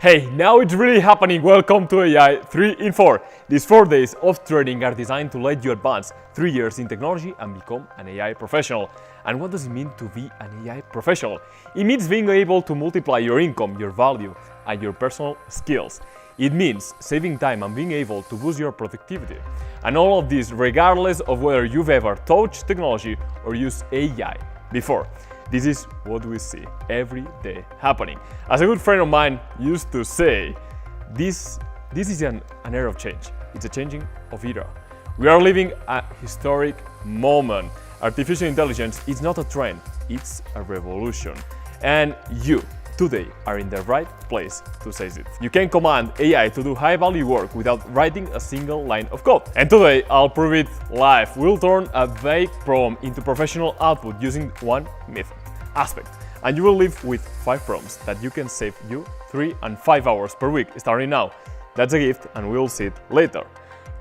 Hey, now it's really happening. Welcome to AI 3 in 4. These 4 days of training are designed to let you advance 3 years in technology and become an AI professional. And what does it mean to be an AI professional? It means being able to multiply your income, your value, and your personal skills. It means saving time and being able to boost your productivity. And all of this regardless of whether you've ever touched technology or used AI before. This is what we see every day happening. As a good friend of mine used to say, this is an era of change. It's a changing of era. We are living a historic moment. Artificial intelligence is not a trend, it's a revolution. And you, today, are in the right place to seize it. You can command AI to do high-value work without writing a single line of code. And today, I'll prove it live. We'll turn a vague prompt into professional output using one method. Aspect, and you will live with 5 prompts that you can save you 3 and 5 hours per week starting now. That's a gift and we'll see it later.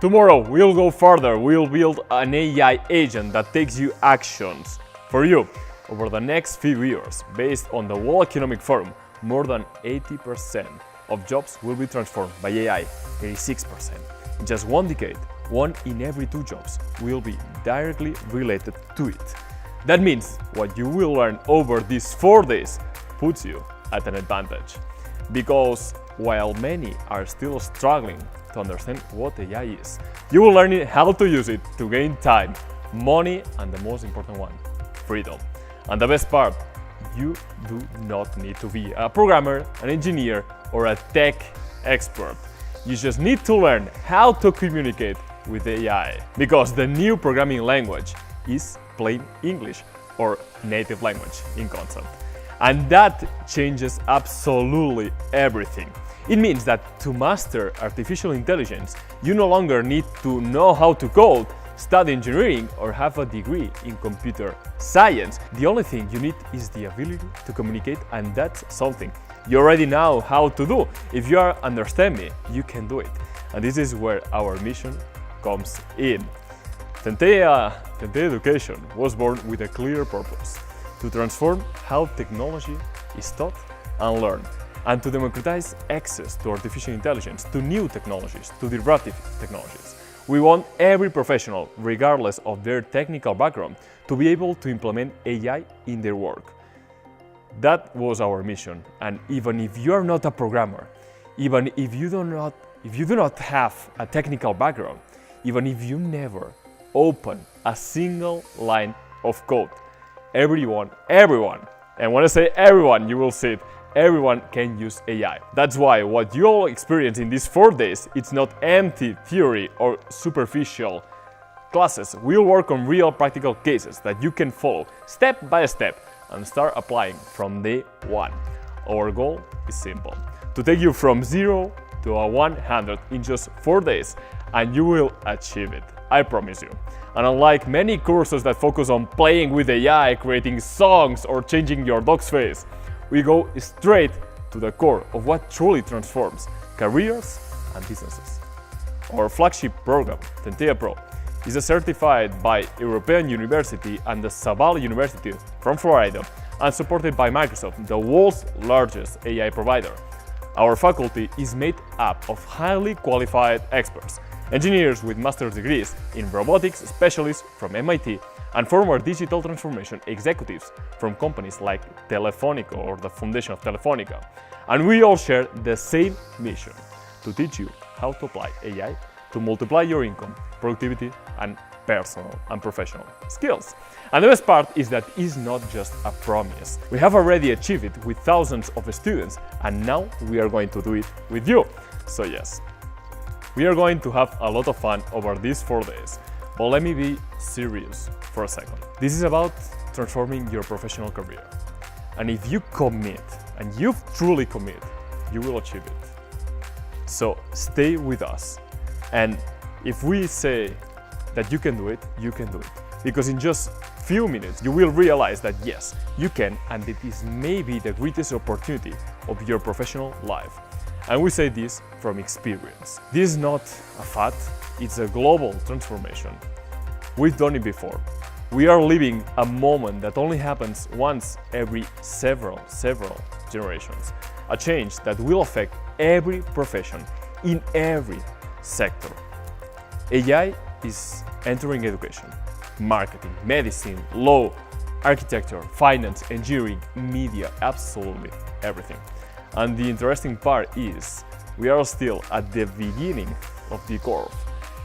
Tomorrow we'll go further. We'll build an AI agent that takes you actions for you. Over the next few years, based on the World Economic Forum, more than 80% of jobs will be transformed by AI, 86%. In just one decade, 1 in every 2 jobs will be directly related to it. That means what you will learn over these 4 days puts you at an advantage. Because while many are still struggling to understand what AI is, you will learn how to use it to gain time, money, and the most important one, freedom. And the best part, you do not need to be a programmer, an engineer, or a tech expert. You just need to learn how to communicate with AI. Because the new programming language is plain English, or native language in concept. And that changes absolutely everything. It means that to master artificial intelligence, you no longer need to know how to code, study engineering, or have a degree in computer science. The only thing you need is the ability to communicate, and that's something you already know how to do. If you understand me, you can do it. And this is where our mission comes in. Tentea Education was born with a clear purpose: to transform how technology is taught and learned, and to democratize access to artificial intelligence, to new technologies, to disruptive technologies. We want every professional, regardless of their technical background, to be able to implement AI in their work. That was our mission, and even if you are not a programmer, even if you do not have a technical background, even if you never open a single line of code, everyone, and when I say everyone, you will see it, everyone can use AI. That's why what you all experience in these 4 days, it's not empty theory or superficial classes. We'll work on real practical cases that you can follow step by step and start applying from day 1. Our goal is simple: to take you from 0 to a 100 in just 4 days, and you will achieve it. I promise you. And unlike many courses that focus on playing with AI, creating songs, or changing your dog's face, we go straight to the core of what truly transforms careers and businesses. Our flagship program, Tentea Pro, is certified by European University and the Saval University from Florida, and supported by Microsoft, the world's largest AI provider. Our faculty is made up of highly qualified experts, engineers with master's degrees in robotics, specialists from MIT, and former digital transformation executives from companies like Telefónica or the foundation of Telefónica. And we all share the same mission: to teach you how to apply AI to multiply your income, productivity, and personal and professional skills. And the best part is that it's not just a promise. We have already achieved it with thousands of students, and now we are going to do it with you. So yes, we are going to have a lot of fun over these 4 days, but let me be serious for a second. This is about transforming your professional career. And if you commit, and you truly commit, you will achieve it. So stay with us. And if we say that you can do it, you can do it. Because in just few minutes, you will realize that yes, you can, and it is maybe the greatest opportunity of your professional life. And we say this from experience. This is not a fad, it's a global transformation. We've done it before. We are living a moment that only happens once every several generations. A change that will affect every profession, in every sector. AI is entering education, marketing, medicine, law, architecture, finance, engineering, media, absolutely everything. And the interesting part is we are still at the beginning of the curve.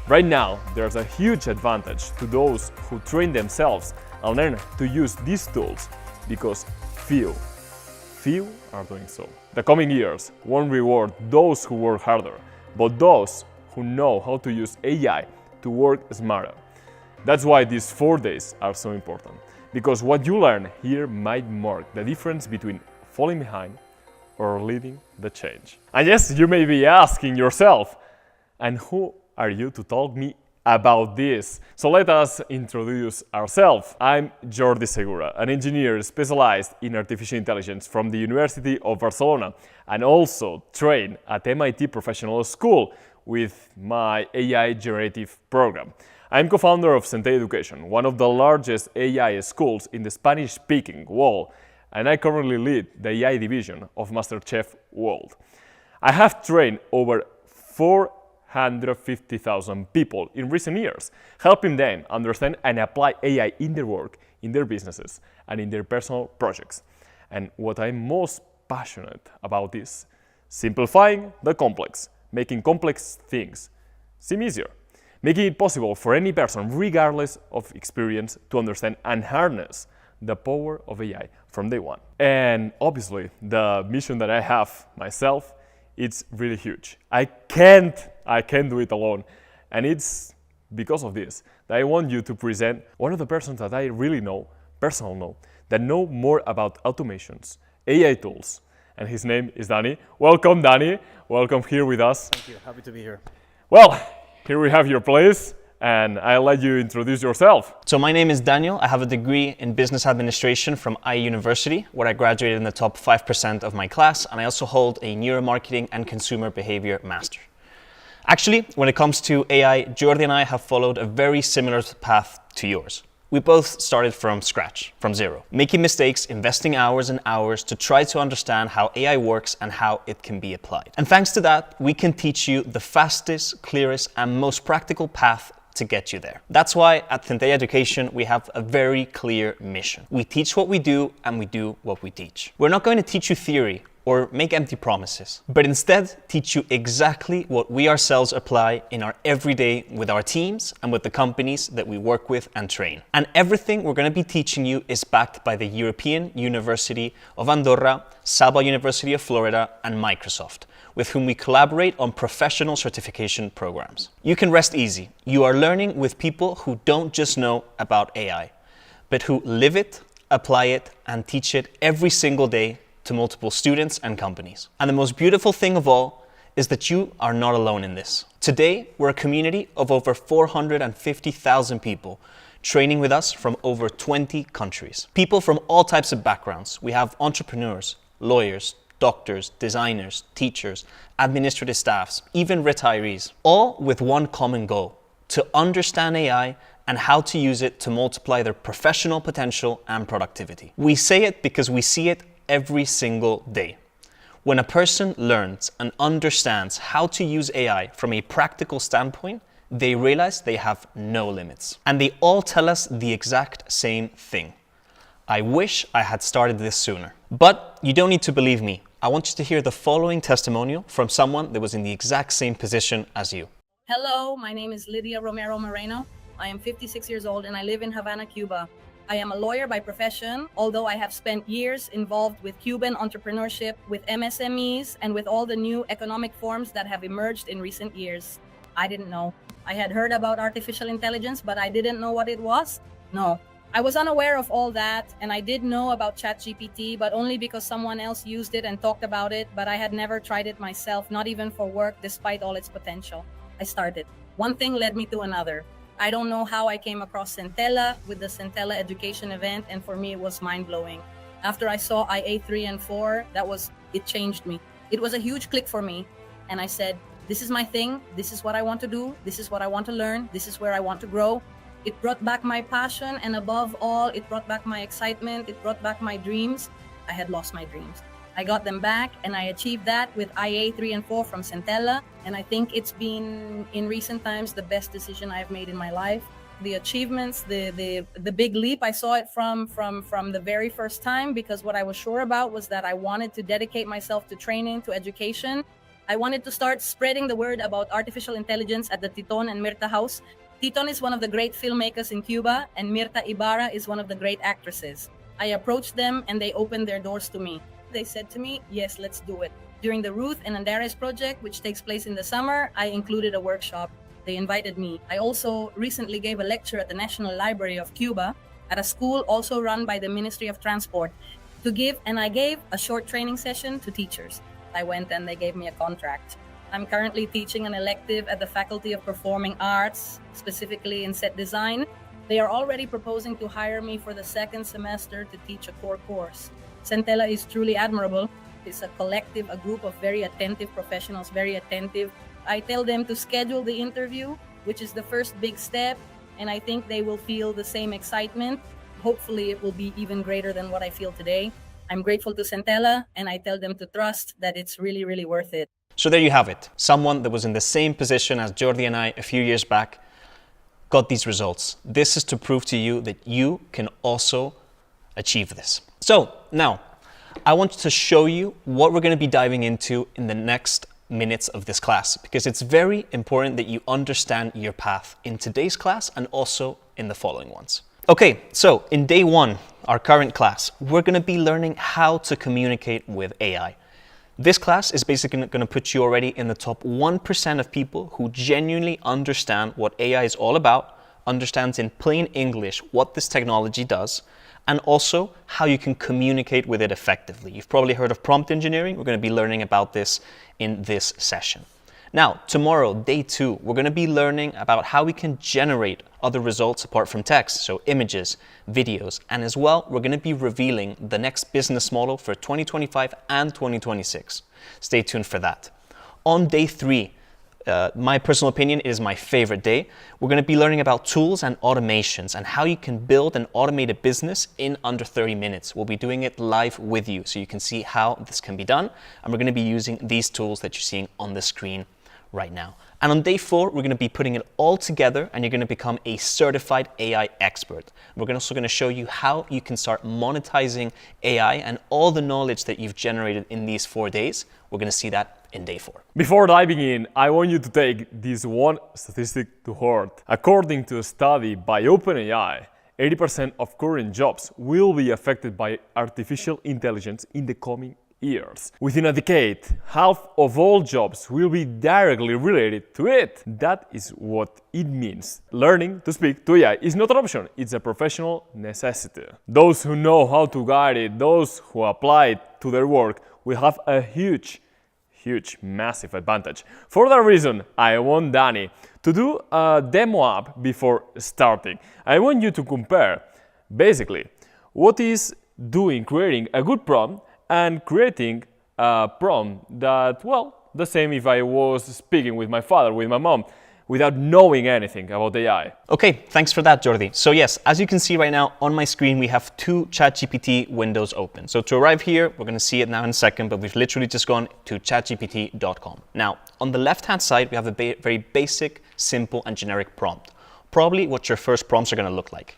Right now, there's a huge advantage to those who train themselves and learn to use these tools because few are doing so. The coming years won't reward those who work harder, but those who know how to use AI to work smarter. That's why these 4 days are so important, because what you learn here might mark the difference between falling behind or leading the change. And yes, you may be asking yourself, and who are you to talk me about this? So let us introduce ourselves. I'm Jordi Segura, an engineer specialized in artificial intelligence from the University of Barcelona and also trained at MIT Professional School with my AI generative program. I'm co-founder of Centella Education, one of the largest AI schools in the Spanish-speaking world, and I currently lead the AI division of MasterChef World. I have trained over 450,000 people in recent years, helping them understand and apply AI in their work, in their businesses, and in their personal projects. And what I'm most passionate about is simplifying the complex, making complex things seem easier, making it possible for any person, regardless of experience, to understand and harness the power of AI from day one. And obviously, the mission that I have myself, it's really huge. I can't do it alone. And it's because of this that I want you to present one of the persons that I really know, that know more about automations, AI tools. And his name is Danny. Welcome, Danny. Welcome here with us. Thank you. Happy to be here. Well, here we have your place, and I'll let you introduce yourself. So my name is Daniel. I have a degree in business administration from IE University, where I graduated in the top 5% of my class, and I also hold a neuromarketing and consumer behavior master. Actually, when it comes to AI, Jordi and I have followed a very similar path to yours. We both started from scratch, from zero, making mistakes, investing hours and hours to try to understand how AI works and how it can be applied. And thanks to that, we can teach you the fastest, clearest, and most practical path to get you there. That's why at Centella Education, we have a very clear mission. We teach what we do and we do what we teach. We're not going to teach you theory or make empty promises, but instead teach you exactly what we ourselves apply in our everyday with our teams and with the companies that we work with and train. And everything we're going to be teaching you is backed by the European University of Andorra, Salva University of Florida, and Microsoft, with whom we collaborate on professional certification programs. You can rest easy. You are learning with people who don't just know about AI, but who live it, apply it, and teach it every single day to multiple students and companies. And the most beautiful thing of all is that you are not alone in this. Today, we're a community of over 450,000 people training with us from over 20 countries. People from all types of backgrounds. We have entrepreneurs, lawyers, doctors, designers, teachers, administrative staffs, even retirees, all with one common goal: to understand AI and how to use it to multiply their professional potential and productivity. We say it because we see it every single day. When a person learns and understands how to use AI from a practical standpoint, they realize they have no limits. And they all tell us the exact same thing: I wish I had started this sooner. But you don't need to believe me. I want you to hear the following testimonial from someone that was in the exact same position as you. Hello, my name is Lydia Romero Moreno. I am 56 years old and I live in Havana, Cuba. I am a lawyer by profession, although I have spent years involved with Cuban entrepreneurship, with MSMEs, and with all the new economic forms that have emerged in recent years. I didn't know. I had heard about artificial intelligence, but I didn't know what it was. No, I was unaware of all that, and I did know about ChatGPT, but only because someone else used it and talked about it, but I had never tried it myself, not even for work, despite all its potential. I started. One thing led me to another. I don't know how I came across Centella with the Centella Education event, and for me it was mind-blowing. After I saw IA 3 and 4, it changed me. It was a huge click for me, and I said, this is my thing, this is what I want to do, this is what I want to learn, this is where I want to grow. It brought back my passion, and above all, it brought back my excitement, it brought back my dreams. I had lost my dreams. I got them back, and I achieved that with IA 3 and 4 from Centella. And I think it's been, in recent times, the best decision I've made in my life. The achievements, the big leap, I saw it from the very first time, because what I was sure about was that I wanted to dedicate myself to training, to education. I wanted to start spreading the word about artificial intelligence at the Titon and Mirta house. Titon is one of the great filmmakers in Cuba, and Mirta Ibarra is one of the great actresses. I approached them, and they opened their doors to me. They said to me, yes, let's do it. During the Ruth and Andares project, which takes place in the summer, I included a workshop. They invited me. I also recently gave a lecture at the National Library of Cuba at a school also run by the Ministry of Transport I gave a short training session to teachers. I went and they gave me a contract. I'm currently teaching an elective at the Faculty of Performing Arts, specifically in set design. They are already proposing to hire me for the second semester to teach a core course. Centella is truly admirable. It's a collective, a group of very attentive professionals, very attentive. I tell them to schedule the interview, which is the first big step, and I think they will feel the same excitement. Hopefully it will be even greater than what I feel today. I'm grateful to Centella, and I tell them to trust that it's really, really worth it. So there you have it. Someone that was in the same position as Jordi and I a few years back got these results. This is to prove to you that you can also achieve this. So now, I want to show you what we're going to be diving into in the next minutes of this class, because it's very important that you understand your path in today's class and also in the following ones. Okay, so in day one, our current class, we're going to be learning how to communicate with AI. This class is basically going to put you already in the top 1% of people who genuinely understand what AI is all about, understands in plain English what this technology does, and also how you can communicate with it effectively. You've probably heard of prompt engineering. We're going to be learning about this in this session. Now, tomorrow, day 2, we're going to be learning about how we can generate other results apart from text, so images, videos, and as well, we're going to be revealing the next business model for 2025 and 2026. Stay tuned for that. On day 3, my personal opinion, is my favorite day. We're going to be learning about tools and automations and how you can build an automated business in under 30 minutes. We'll be doing it live with you so you can see how this can be done. And we're going to be using these tools that you're seeing on the screen right now. And on day 4, we're going to be putting it all together and you're going to become a certified AI expert. We're also going to show you how you can start monetizing AI and all the knowledge that you've generated in these 4 days. We're going to see that in day 4. Before diving in, I want you to take this one statistic to heart. According to a study by OpenAI, 80% of current jobs will be affected by artificial intelligence in the coming years. Within a decade, half of all jobs will be directly related to it. That is what it means. Learning to speak to AI is not an option, it's a professional necessity. Those who know how to guide it, those who apply it to their work, will have a huge, massive advantage. For that reason, I want Danny to do a demo app before starting. I want you to compare, basically, what is creating a good prompt and creating a prompt that, well, the same if I was speaking with my father, with my mom, without knowing anything about AI. Okay, thanks for that, Jordi. So yes, as you can see right now on my screen, we have 2 ChatGPT windows open. So to arrive here, we're going to see it now in a second, but we've literally just gone to chatgpt.com. Now, on the left-hand side, we have a very basic, simple, and generic prompt. Probably what your first prompts are going to look like.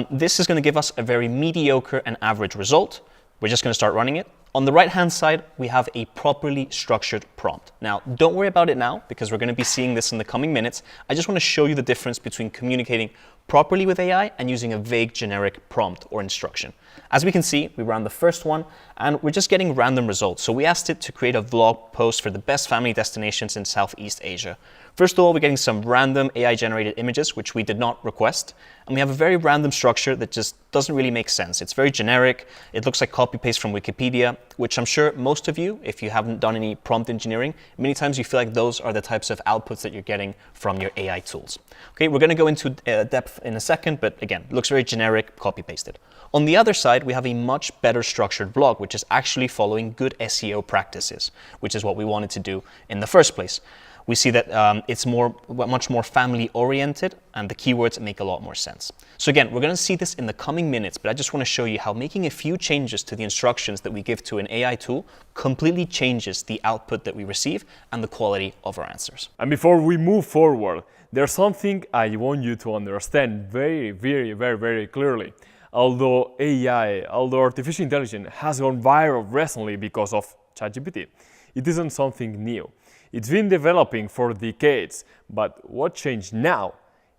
This is going to give us a very mediocre and average result. We're just going to start running it. On the right-hand side, we have a properly structured prompt. Now, don't worry about it now, because we're going to be seeing this in the coming minutes. I just want to show you the difference between communicating properly with AI and using a vague generic prompt or instruction. As we can see, we ran the first one, and we're just getting random results. So we asked it to create a vlog post for the best family destinations in Southeast Asia. First of all, we're getting some random AI-generated images, which we did not request. And we have a very random structure that just doesn't really make sense. It's very generic. It looks like copy-paste from Wikipedia, which I'm sure most of you, if you haven't done any prompt engineering, many times you feel like those are the types of outputs that you're getting from your AI tools. Okay, we're going to go into depth in a second, but again, it looks very generic, copy-pasted. On the other side, we have a much better structured blog, which is actually following good SEO practices, which is what we wanted to do in the first place. We see that it's much more family-oriented, and the keywords make a lot more sense. So again, we're going to see this in the coming minutes, but I just want to show you how making a few changes to the instructions that we give to an AI tool completely changes the output that we receive and the quality of our answers. And before we move forward, there's something I want you to understand very clearly. Although artificial intelligence has gone viral recently because of ChatGPT, it isn't something new. It's been developing for decades, but what changed now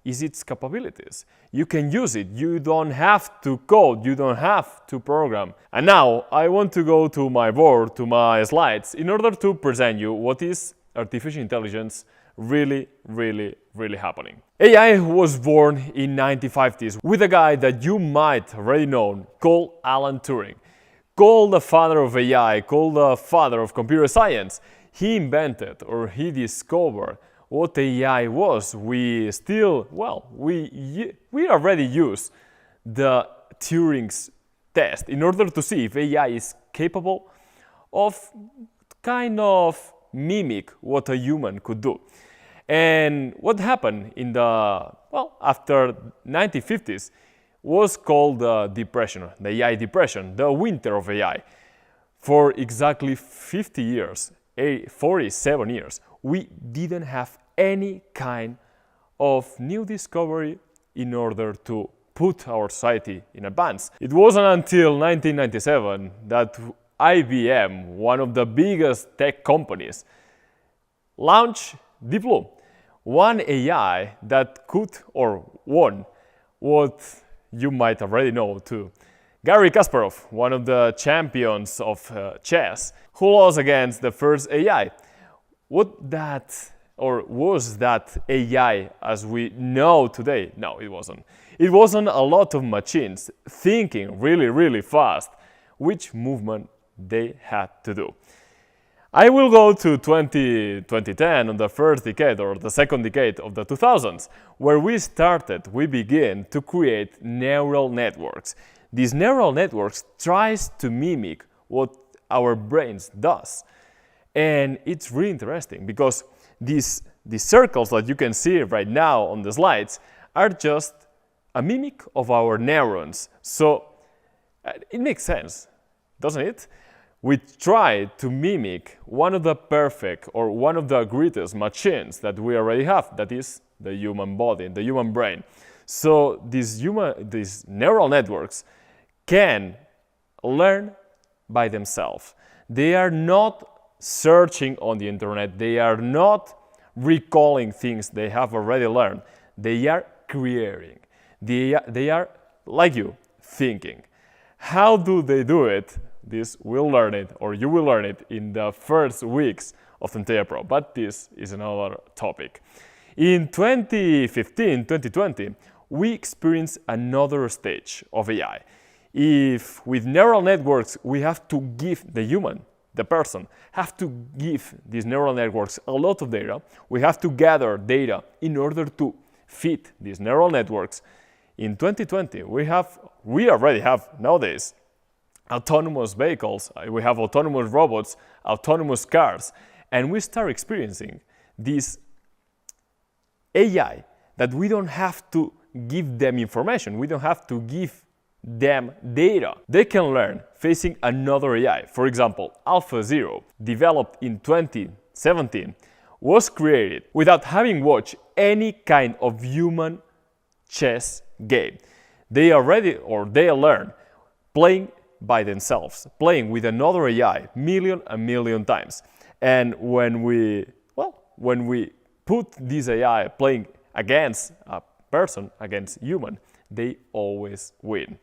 is its capabilities. You can use it, you don't have to code, you don't have to program. And now I want to go to my board, to my slides, in order to present you what is artificial intelligence really happening. AI was born in 1950s with a guy that you might already know called Alan Turing. Called the father of AI, called the father of computer science. He invented or he discovered what AI was. We already use the Turing's test in order to see if AI is capable of kind of mimic what a human could do. And what happened in after 1950s was called the depression, the AI depression, the winter of AI. For exactly 50 years, 47 years, we didn't have any kind of new discovery in order to put our society in advance. It wasn't until 1997 that IBM, one of the biggest tech companies, launched Deep Blue, one AI that could or won what you might already know too. Garry Kasparov, one of the champions of chess, who lost against the first AI. Was that AI as we know today? No, it wasn't. It wasn't a lot of machines thinking really fast which movement they had to do. I will go to 2010, on the first decade or the second decade of the 2000s, where we begin to create neural networks. These neural networks tries to mimic what our brains does. And it's really interesting because these circles that you can see right now on the slides are just a mimic of our neurons. So it makes sense, doesn't it? We try to mimic one of the perfect or one of the greatest machines that we already have, that is the human body, the human brain. So these neural networks can learn by themselves. They are not searching on the internet. They are not recalling things they have already learned. They are creating. They are, like you, thinking. How do they do it? We'll learn it, or you will learn it in the first weeks of Centella Pro, but this is another topic. In 2015, 2020, we experienced another stage of AI. If with neural networks we have to give the person, have to give these neural networks a lot of data, we have to gather data in order to feed these neural networks. In 2020, we already have nowadays autonomous vehicles, we have autonomous robots, autonomous cars, and we start experiencing this AI that we don't have to give them information, we don't have to give them data. They can learn facing another AI. For example, AlphaZero, developed in 2017, was created without having watched any kind of human chess game. They learn playing by themselves, playing with another AI a million times. And when we put this AI playing against a person, against human, they always win.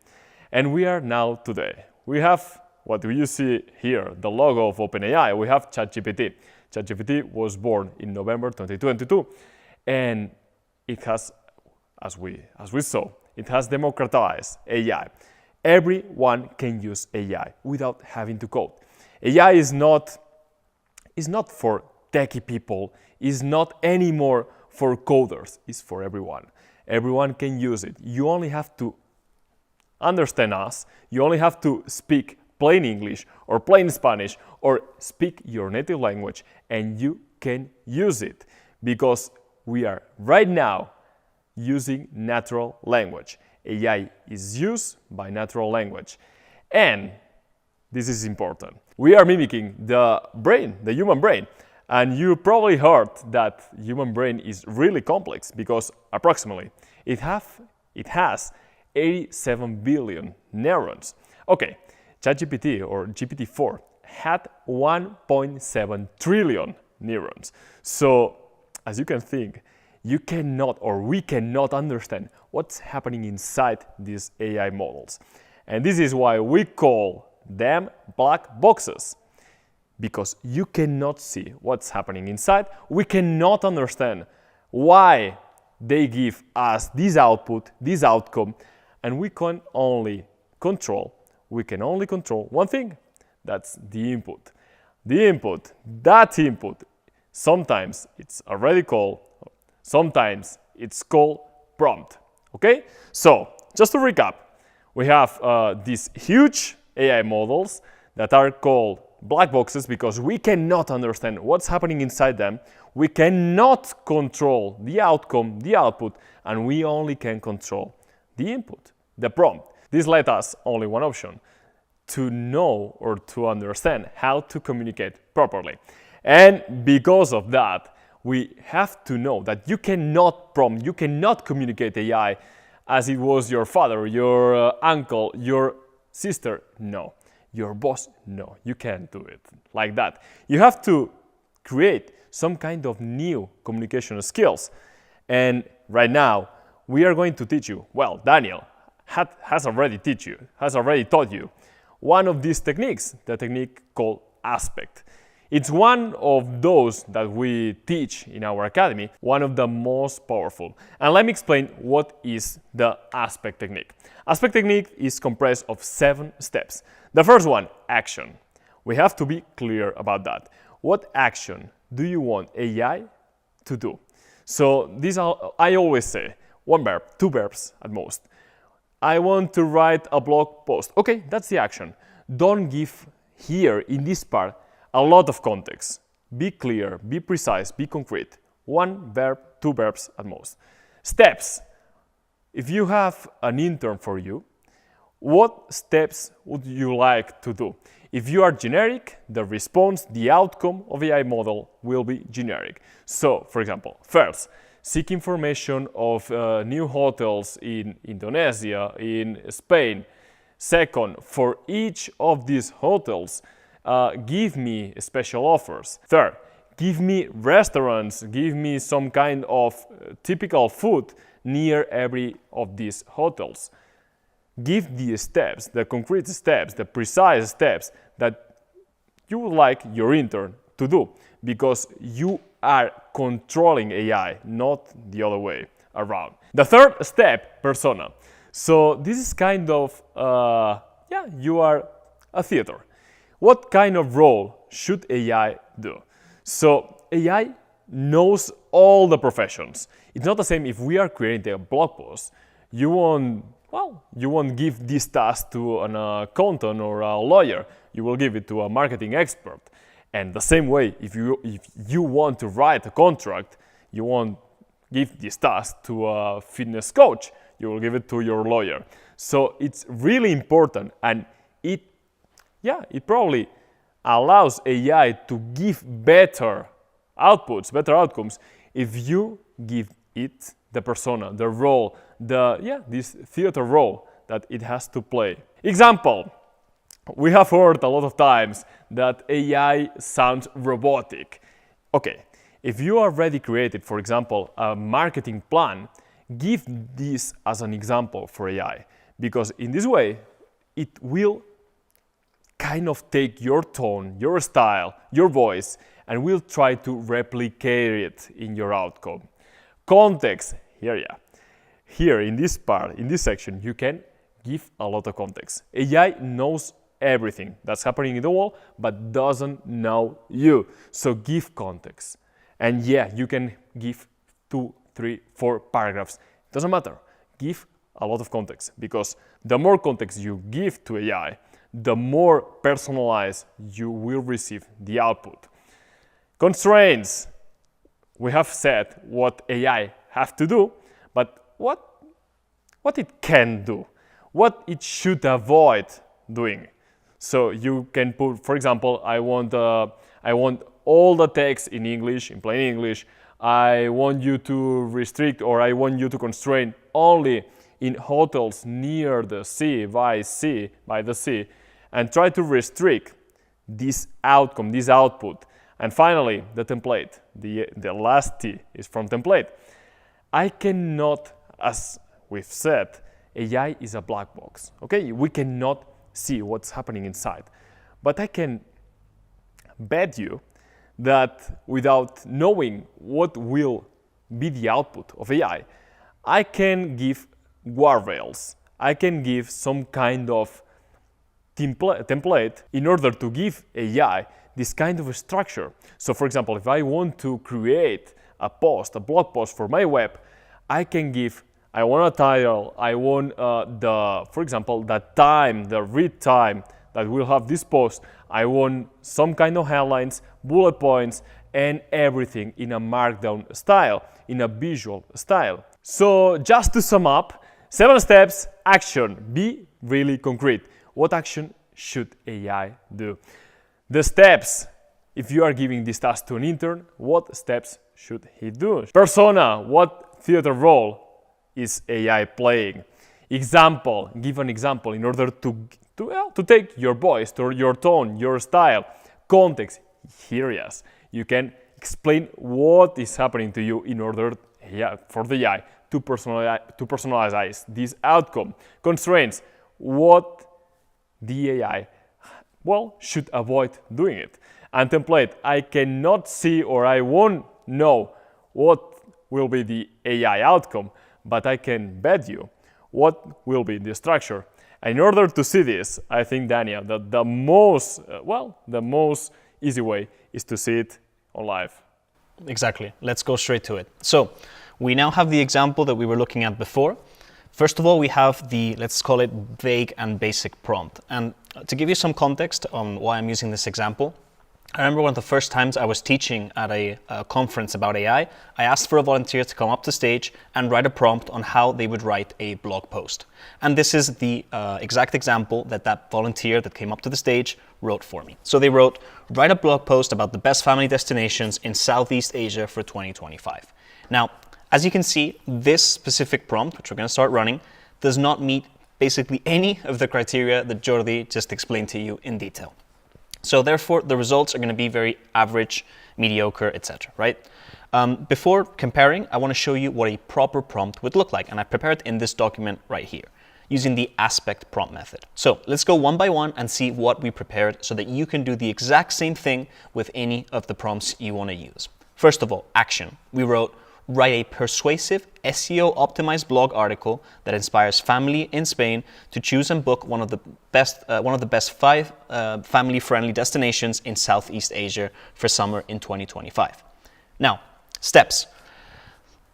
And we are now today. We have what you see here, the logo of OpenAI. We have ChatGPT. ChatGPT was born in November 2022, and it has, as we saw, it has democratized AI. Everyone can use AI without having to code. AI is not for techie people, is not anymore for coders, it's for everyone. Everyone can use it. You only have to understand us, you only have to speak plain English or plain Spanish or speak your native language, and you can use it, because we are right now using natural language. AI is used by natural language. And this is important. We are mimicking the brain, the human brain. And you probably heard that human brain is really complex because approximately it has 87 billion neurons. Okay, ChatGPT or GPT-4 had 1.7 trillion neurons. So, as you can think, you cannot or we cannot understand what's happening inside these AI models. And this is why we call them black boxes. Because you cannot see what's happening inside, we cannot understand why they give us this output, this outcome, and we can only control one thing, that's the input. The input, that input, sometimes it's already called, sometimes it's called prompt, okay? So, just to recap, we have these huge AI models that are called black boxes because we cannot understand what's happening inside them, we cannot control the outcome, the output, and we only can control the input, the prompt. This let us only one option, to know or to understand how to communicate properly. And because of that, we have to know that you cannot prompt, you cannot communicate AI as it was your father, your uncle, your sister. No. Your boss, no, you can't do it like that. You have to create some kind of new communication skills. And right now, we are going to teach you, well, Daniel has already taught you one of these techniques, the technique called aspect. It's one of those that we teach in our academy, one of the most powerful. And let me explain what is the aspect technique. Aspect technique is comprised of 7 steps. The first one, action. We have to be clear about that. What action do you want AI to do? So I always say 1 verb, 2 verbs at most. I want to write a blog post. Okay, that's the action. Don't give here in this part a lot of context. Be clear, be precise, be concrete. 1 verb, 2 verbs at most. Steps. If you have an intern for you, what steps would you like to do? If you are generic, the response, the outcome of AI model will be generic. So, for example, first, seek information of new hotels in Indonesia, in Spain. Second, for each of these hotels, give me special offers. Third, give me restaurants, give me some kind of typical food near every of these hotels. Give the steps, the concrete steps, the precise steps that you would like your intern to do, because you are controlling AI, not the other way around. The third step, persona. So this is kind of, you are a theater. What kind of role should AI do? So AI knows all the professions. It's not the same if we are creating a blog post. You won't give this task to an accountant or a lawyer. You will give it to a marketing expert. And the same way, if you want to write a contract, you won't give this task to a fitness coach. You will give it to your lawyer. So it's really important, and it probably allows AI to give better outputs, better outcomes, if you give it the persona, the role, this theater role that it has to play. Example, we have heard a lot of times that AI sounds robotic. Okay, if you already created, for example, a marketing plan, give this as an example for AI, because in this way, it will kind of take your tone, your style, your voice, and will try to replicate it in your outcome. Context, here in this part, in this section, you can give a lot of context. AI knows everything that's happening in the world, but doesn't know you. So give context. And you can give 2, 3, 4 paragraphs. Doesn't matter. Give a lot of context, because the more context you give to AI, the more personalized you will receive the output. Constraints. We have said what AI have to do, but what it can do, what it should avoid doing. So you can put, for example, I want all the text in English, in plain English. I want you to restrict, or I want you to constrain only in hotels near the sea, by the sea, and try to restrict this outcome, this output. And finally, the template. The last T is from template. I cannot, as we've said, AI is a black box. Okay, we cannot see what's happening inside. But I can bet you that without knowing what will be the output of AI, I can give guardrails. I can give some kind of template in order to give AI this kind of a structure. So for example, if I want to create a blog post for my web, I can give, I want a title, I want for example, the read time that will have this post. I want some kind of headlines, bullet points, and everything in a markdown style, in a visual style. So just to sum up, 7 steps, action, be really concrete. What action should AI do? The steps, if you are giving this task to an intern, what steps should he do? Persona, what theater role is AI playing? Example, give an example in order to take your voice, your tone, your style, context. Here, yes, you can explain what is happening to you in order for the AI to personalize this outcome. Constraints, what the AI should avoid doing it. And template, I cannot see or I won't know what will be the AI outcome, but I can bet you what will be the structure. And in order to see this, I think, Daniel, that the most easy way is to see it on live. Exactly. Let's go straight to it. So we now have the example that we were looking at before. First of all, we have the, let's call it, vague and basic prompt. And to give you some context on why I'm using this example, I remember one of the first times I was teaching at a conference about AI, I asked for a volunteer to come up to stage and write a prompt on how they would write a blog post. And this is the exact example that volunteer that came up to the stage wrote for me. So they wrote, write a blog post about the best family destinations in Southeast Asia for 2025. Now, as you can see, this specific prompt, which we're going to start running, does not meet basically any of the criteria that Jordi just explained to you in detail. So therefore, the results are going to be very average, mediocre, etc. Right? Before comparing, I want to show you what a proper prompt would look like, and I prepared it in this document right here, using the aspect prompt method. So let's go one by one and see what we prepared so that you can do the exact same thing with any of the prompts you want to use. First of all, action. We wrote, write a persuasive, SEO-optimized blog article that inspires family in Spain to choose and book one of the best 5 family-friendly destinations in Southeast Asia for summer in 2025. Now, steps.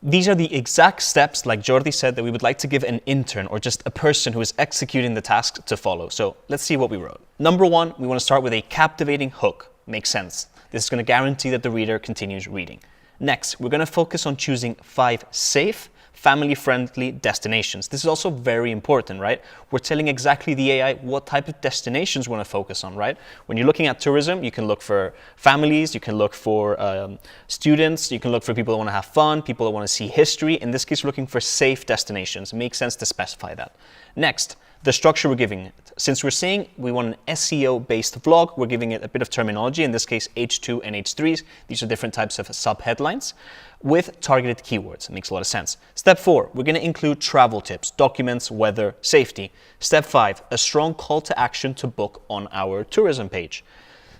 These are the exact steps, like Jordi said, that we would like to give an intern or just a person who is executing the task to follow. So let's see what we wrote. Number 1, we want to start with a captivating hook. Makes sense. This is going to guarantee that the reader continues reading. Next, we're going to focus on choosing 5 safe, family-friendly destinations. This is also very important, right? We're telling exactly the AI what type of destinations we want to focus on, right? When you're looking at tourism, you can look for families, you can look for students, you can look for people that want to have fun, people that want to see history. In this case, we're looking for safe destinations. It makes sense to specify that. Next, the structure we're giving it. Since we're saying we want an SEO-based vlog, we're giving it a bit of terminology, in this case H2 and H3s. These are different types of sub-headlines with targeted keywords. It makes a lot of sense. Step 4, we're going to include travel tips, documents, weather, safety. Step 5, a strong call to action to book on our tourism page.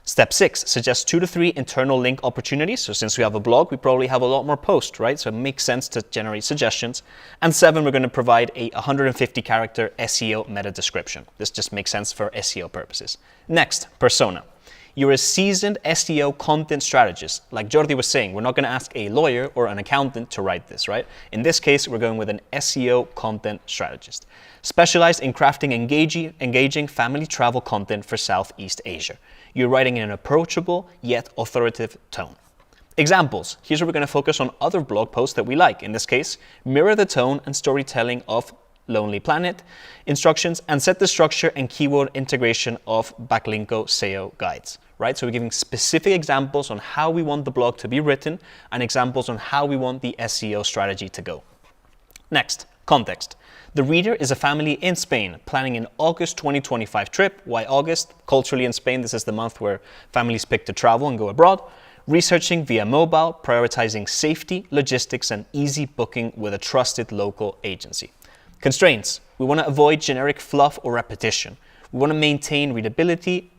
Step 6, suggest 2 to 3 internal link opportunities. So since we have a blog, we probably have a lot more posts, right? So it makes sense to generate suggestions. And 7, we're going to provide a 150 character SEO meta description. This just makes sense for SEO purposes. Next, persona. You're a seasoned SEO content strategist. Like Jordi was saying, we're not going to ask a lawyer or an accountant to write this, right? In this case, we're going with an SEO content strategist. Specialized in crafting engaging family travel content for Southeast Asia. You're writing in an approachable yet authoritative tone. Examples. Here's where we're going to focus on other blog posts that we like. In this case, mirror the tone and storytelling of Lonely Planet instructions and set the structure and keyword integration of Backlinko SEO guides, right? So we're giving specific examples on how we want the blog to be written and examples on how we want the SEO strategy to go. Next, context. The reader is a family in Spain planning an August 2025 trip. Why August? Culturally in Spain, this is the month where families pick to travel and go abroad. Researching via mobile, prioritizing safety, logistics, and easy booking with a trusted local agency. Constraints. We want to avoid generic fluff or repetition. We want to maintain readability.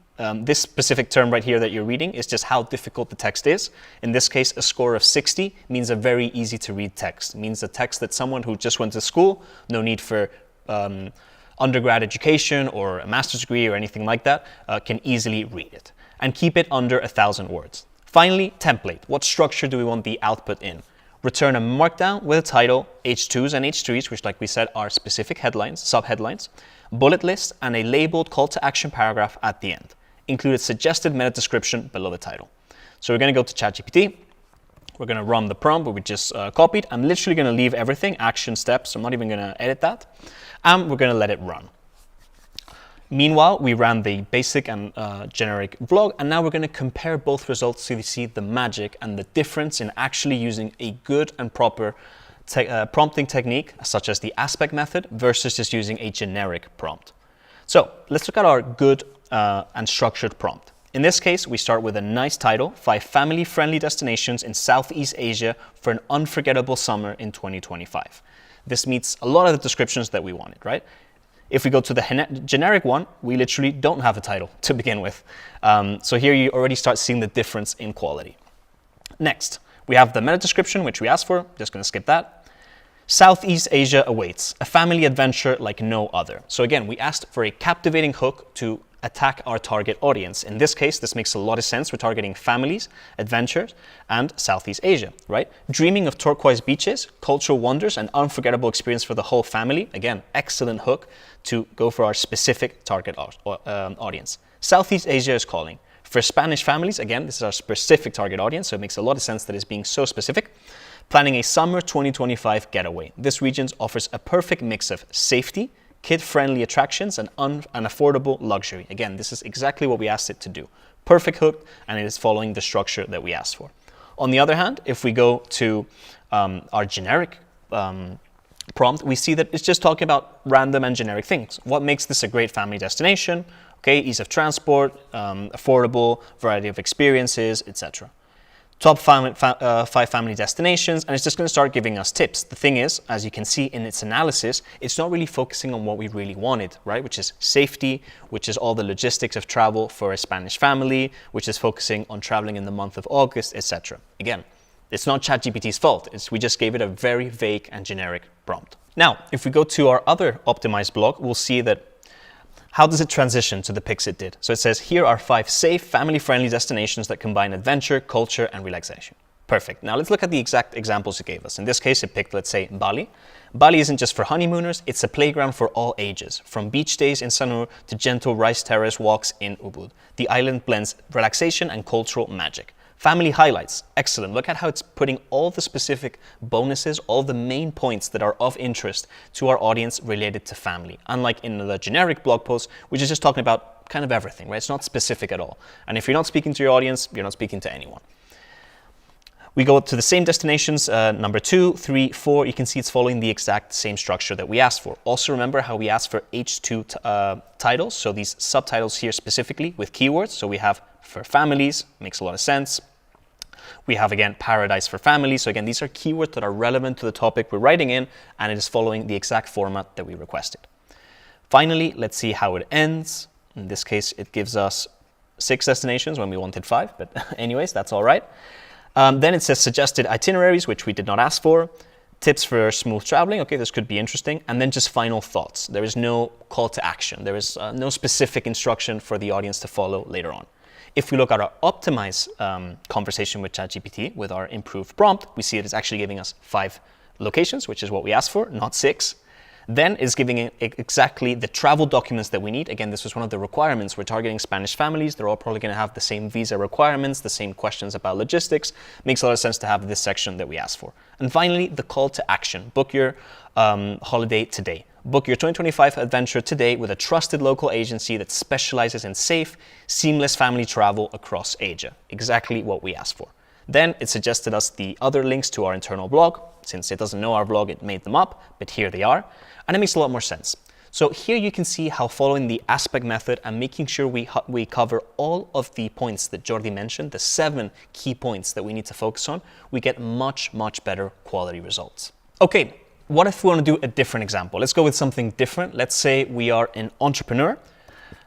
This specific term right here that you're reading is just how difficult the text is. In this case, a score of 60 means a very easy to read text. It means a text that someone who just went to school, no need for undergrad education or a master's degree or anything like that, can easily read it. And keep it under 1,000 words. Finally, template. What structure do we want the output in? Return a markdown with a title, H2s and H3s, which like we said are specific headlines, sub-headlines, bullet list, and a labeled call to action paragraph at the end. Include a suggested meta description below the title. So we're going to go to ChatGPT. We're going to run the prompt that we just copied. I'm literally going to leave everything, action steps. I'm not even going to edit that. And we're going to let it run. Meanwhile, we ran the basic and generic blog, and now we're going to compare both results so you see the magic and the difference in actually using a good and proper prompting technique, such as the aspect method, versus just using a generic prompt. So let's look at our good and structured prompt. In this case, we start with a nice title, 5 family-friendly destinations in Southeast Asia for an unforgettable summer in 2025. This meets a lot of the descriptions that we wanted, right? If we go to the generic one, we literally don't have a title to begin with. So here you already start seeing the difference in quality. Next, we have the meta description, which we asked for. Just going to skip that. Southeast Asia awaits, a family adventure like no other. So again, we asked for a captivating hook to attack our target audience. In this case, this makes a lot of sense. We're targeting families, adventures, and Southeast Asia, right? Dreaming of turquoise beaches, cultural wonders, and unforgettable experience for the whole family. Again, excellent hook to go for our specific target audience. Southeast Asia is calling. For Spanish families, again, this is our specific target audience, so it makes a lot of sense that it's being so specific. Planning a summer 2025 getaway. This region offers a perfect mix of safety, kid-friendly attractions, and affordable luxury. Again, this is exactly what we asked it to do. Perfect hook, and it is following the structure that we asked for. On the other hand, if we go to our generic prompt, we see that it's just talking about random and generic things. What makes this a great family destination? Okay, ease of transport, affordable, variety of experiences, etc. Top 5 family destinations, and it's just going to start giving us tips. The thing is, as you can see in its analysis, it's not really focusing on what we really wanted, right? Which is safety, which is all the logistics of travel for a Spanish family, which is focusing on traveling in the month of August, etc. Again, it's not ChatGPT's fault. We just gave it a very vague and generic prompt. Now, if we go to our other optimized blog, we'll see that how does it transition to the picks it did? So it says, here are 5 safe, family-friendly destinations that combine adventure, culture, and relaxation. Perfect. Now let's look at the exact examples it gave us. In this case, it picked, let's say, Bali. Bali isn't just for honeymooners, it's a playground for all ages, from beach days in Sanur to gentle rice terrace walks in Ubud. The island blends relaxation and cultural magic. Family highlights, excellent. Look at how it's putting all the specific bonuses, all the main points that are of interest to our audience related to family. Unlike in the generic blog post, which is just talking about kind of everything, right? It's not specific at all. And if you're not speaking to your audience, you're not speaking to anyone. We go to the same destinations, number 2, 3, 4. You can see it's following the exact same structure that we asked for. Also remember how we asked for H2 titles. So these subtitles here specifically with keywords. So we have for families, makes a lot of sense. We have, again, paradise for families. So again, these are keywords that are relevant to the topic we're writing in, and it is following the exact format that we requested. Finally, let's see how it ends. In this case, it gives us 6 destinations when we wanted 5, but anyways, that's all right. Then it says suggested itineraries, which we did not ask for. Tips for smooth traveling. Okay, this could be interesting. And then just final thoughts. There is no call to action. There is no specific instruction for the audience to follow later on. If we look at our optimized conversation with ChatGPT with our improved prompt, we see it is actually giving us 5 locations, which is what we asked for, not 6. Then it's giving it exactly the travel documents that we need. Again, this was one of the requirements. We're targeting Spanish families. They're all probably going to have the same visa requirements, the same questions about logistics. Makes a lot of sense to have this section that we asked for. And finally, the call to action. Book your holiday today. Book your 2025 adventure today with a trusted local agency that specializes in safe, seamless family travel across Asia. Exactly what we asked for. Then it suggested us the other links to our internal blog. Since it doesn't know our blog, it made them up, but here they are. And it makes a lot more sense. So here you can see how following the aspect method and making sure we cover all of the points that Jordi mentioned, the 7 key points that we need to focus on, we get much, much better quality results. Okay, what if we want to do a different example? Let's go with something different. Let's say we are an entrepreneur.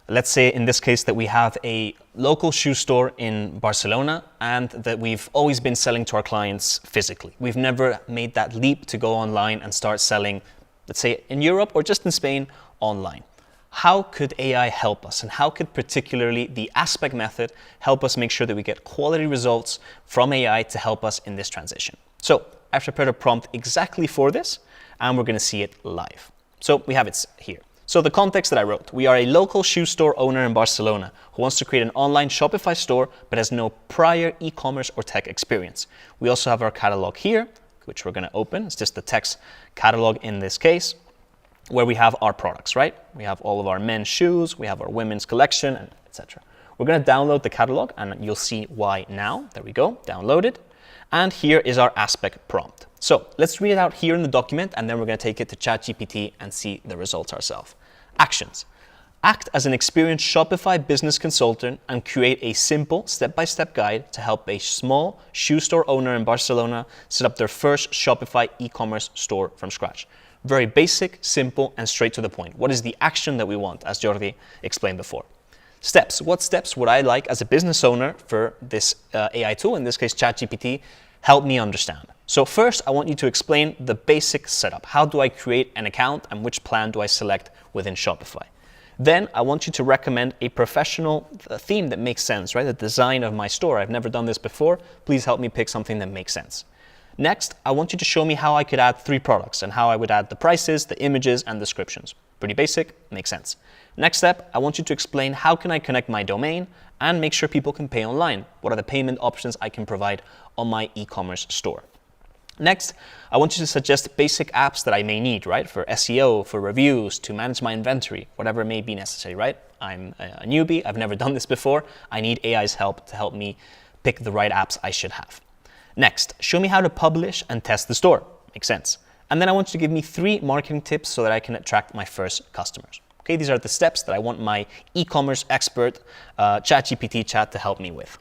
Let's say in this case that we have a local shoe store in Barcelona and that we've always been selling to our clients physically. We've never made that leap to go online and start selling, let's say in Europe or just in Spain, online. How could AI help us? And how could particularly the aspect method help us make sure that we get quality results from AI to help us in this transition? So I've prepared a prompt exactly for this, and we're going to see it live. So we have it here. So the context that I wrote, we are a local shoe store owner in Barcelona who wants to create an online Shopify store but has no prior e-commerce or tech experience. We also have our catalog here, which we're going to open. It's just the text catalog in this case, where we have our products, right? We have all of our men's shoes, we have our women's collection, and etc. We're going to download the catalog and you'll see why now. There we go, downloaded. And here is our aspect prompt. So let's read it out here in the document and then we're going to take it to ChatGPT and see the results ourselves. Actions. Act as an experienced Shopify business consultant and create a simple step-by-step guide to help a small shoe store owner in Barcelona set up their first Shopify e-commerce store from scratch. Very basic, simple, and straight to the point. What is the action that we want, as Jordi explained before? Steps. What steps would I like as a business owner for this AI tool, in this case ChatGPT, help me understand? So first, I want you to explain the basic setup. How do I create an account and which plan do I select within Shopify? Then I want you to recommend a professional theme that makes sense, right? The design of my store. I've never done this before. Please help me pick something that makes sense. Next, I want you to show me how I could add 3 products and how I would add the prices, the images, and descriptions. Pretty basic, makes sense. Next step, I want you to explain how can I connect my domain and make sure people can pay online. What are the payment options I can provide on my e-commerce store? Next, I want you to suggest basic apps that I may need, right? For SEO, for reviews, to manage my inventory, whatever may be necessary, right? I'm a newbie, I've never done this before. I need AI's help to help me pick the right apps I should have. Next, show me how to publish and test the store. Makes sense. And then I want you to give me 3 marketing tips so that I can attract my first customers. Okay, these are the steps that I want my e-commerce expert, ChatGPT chat to help me with.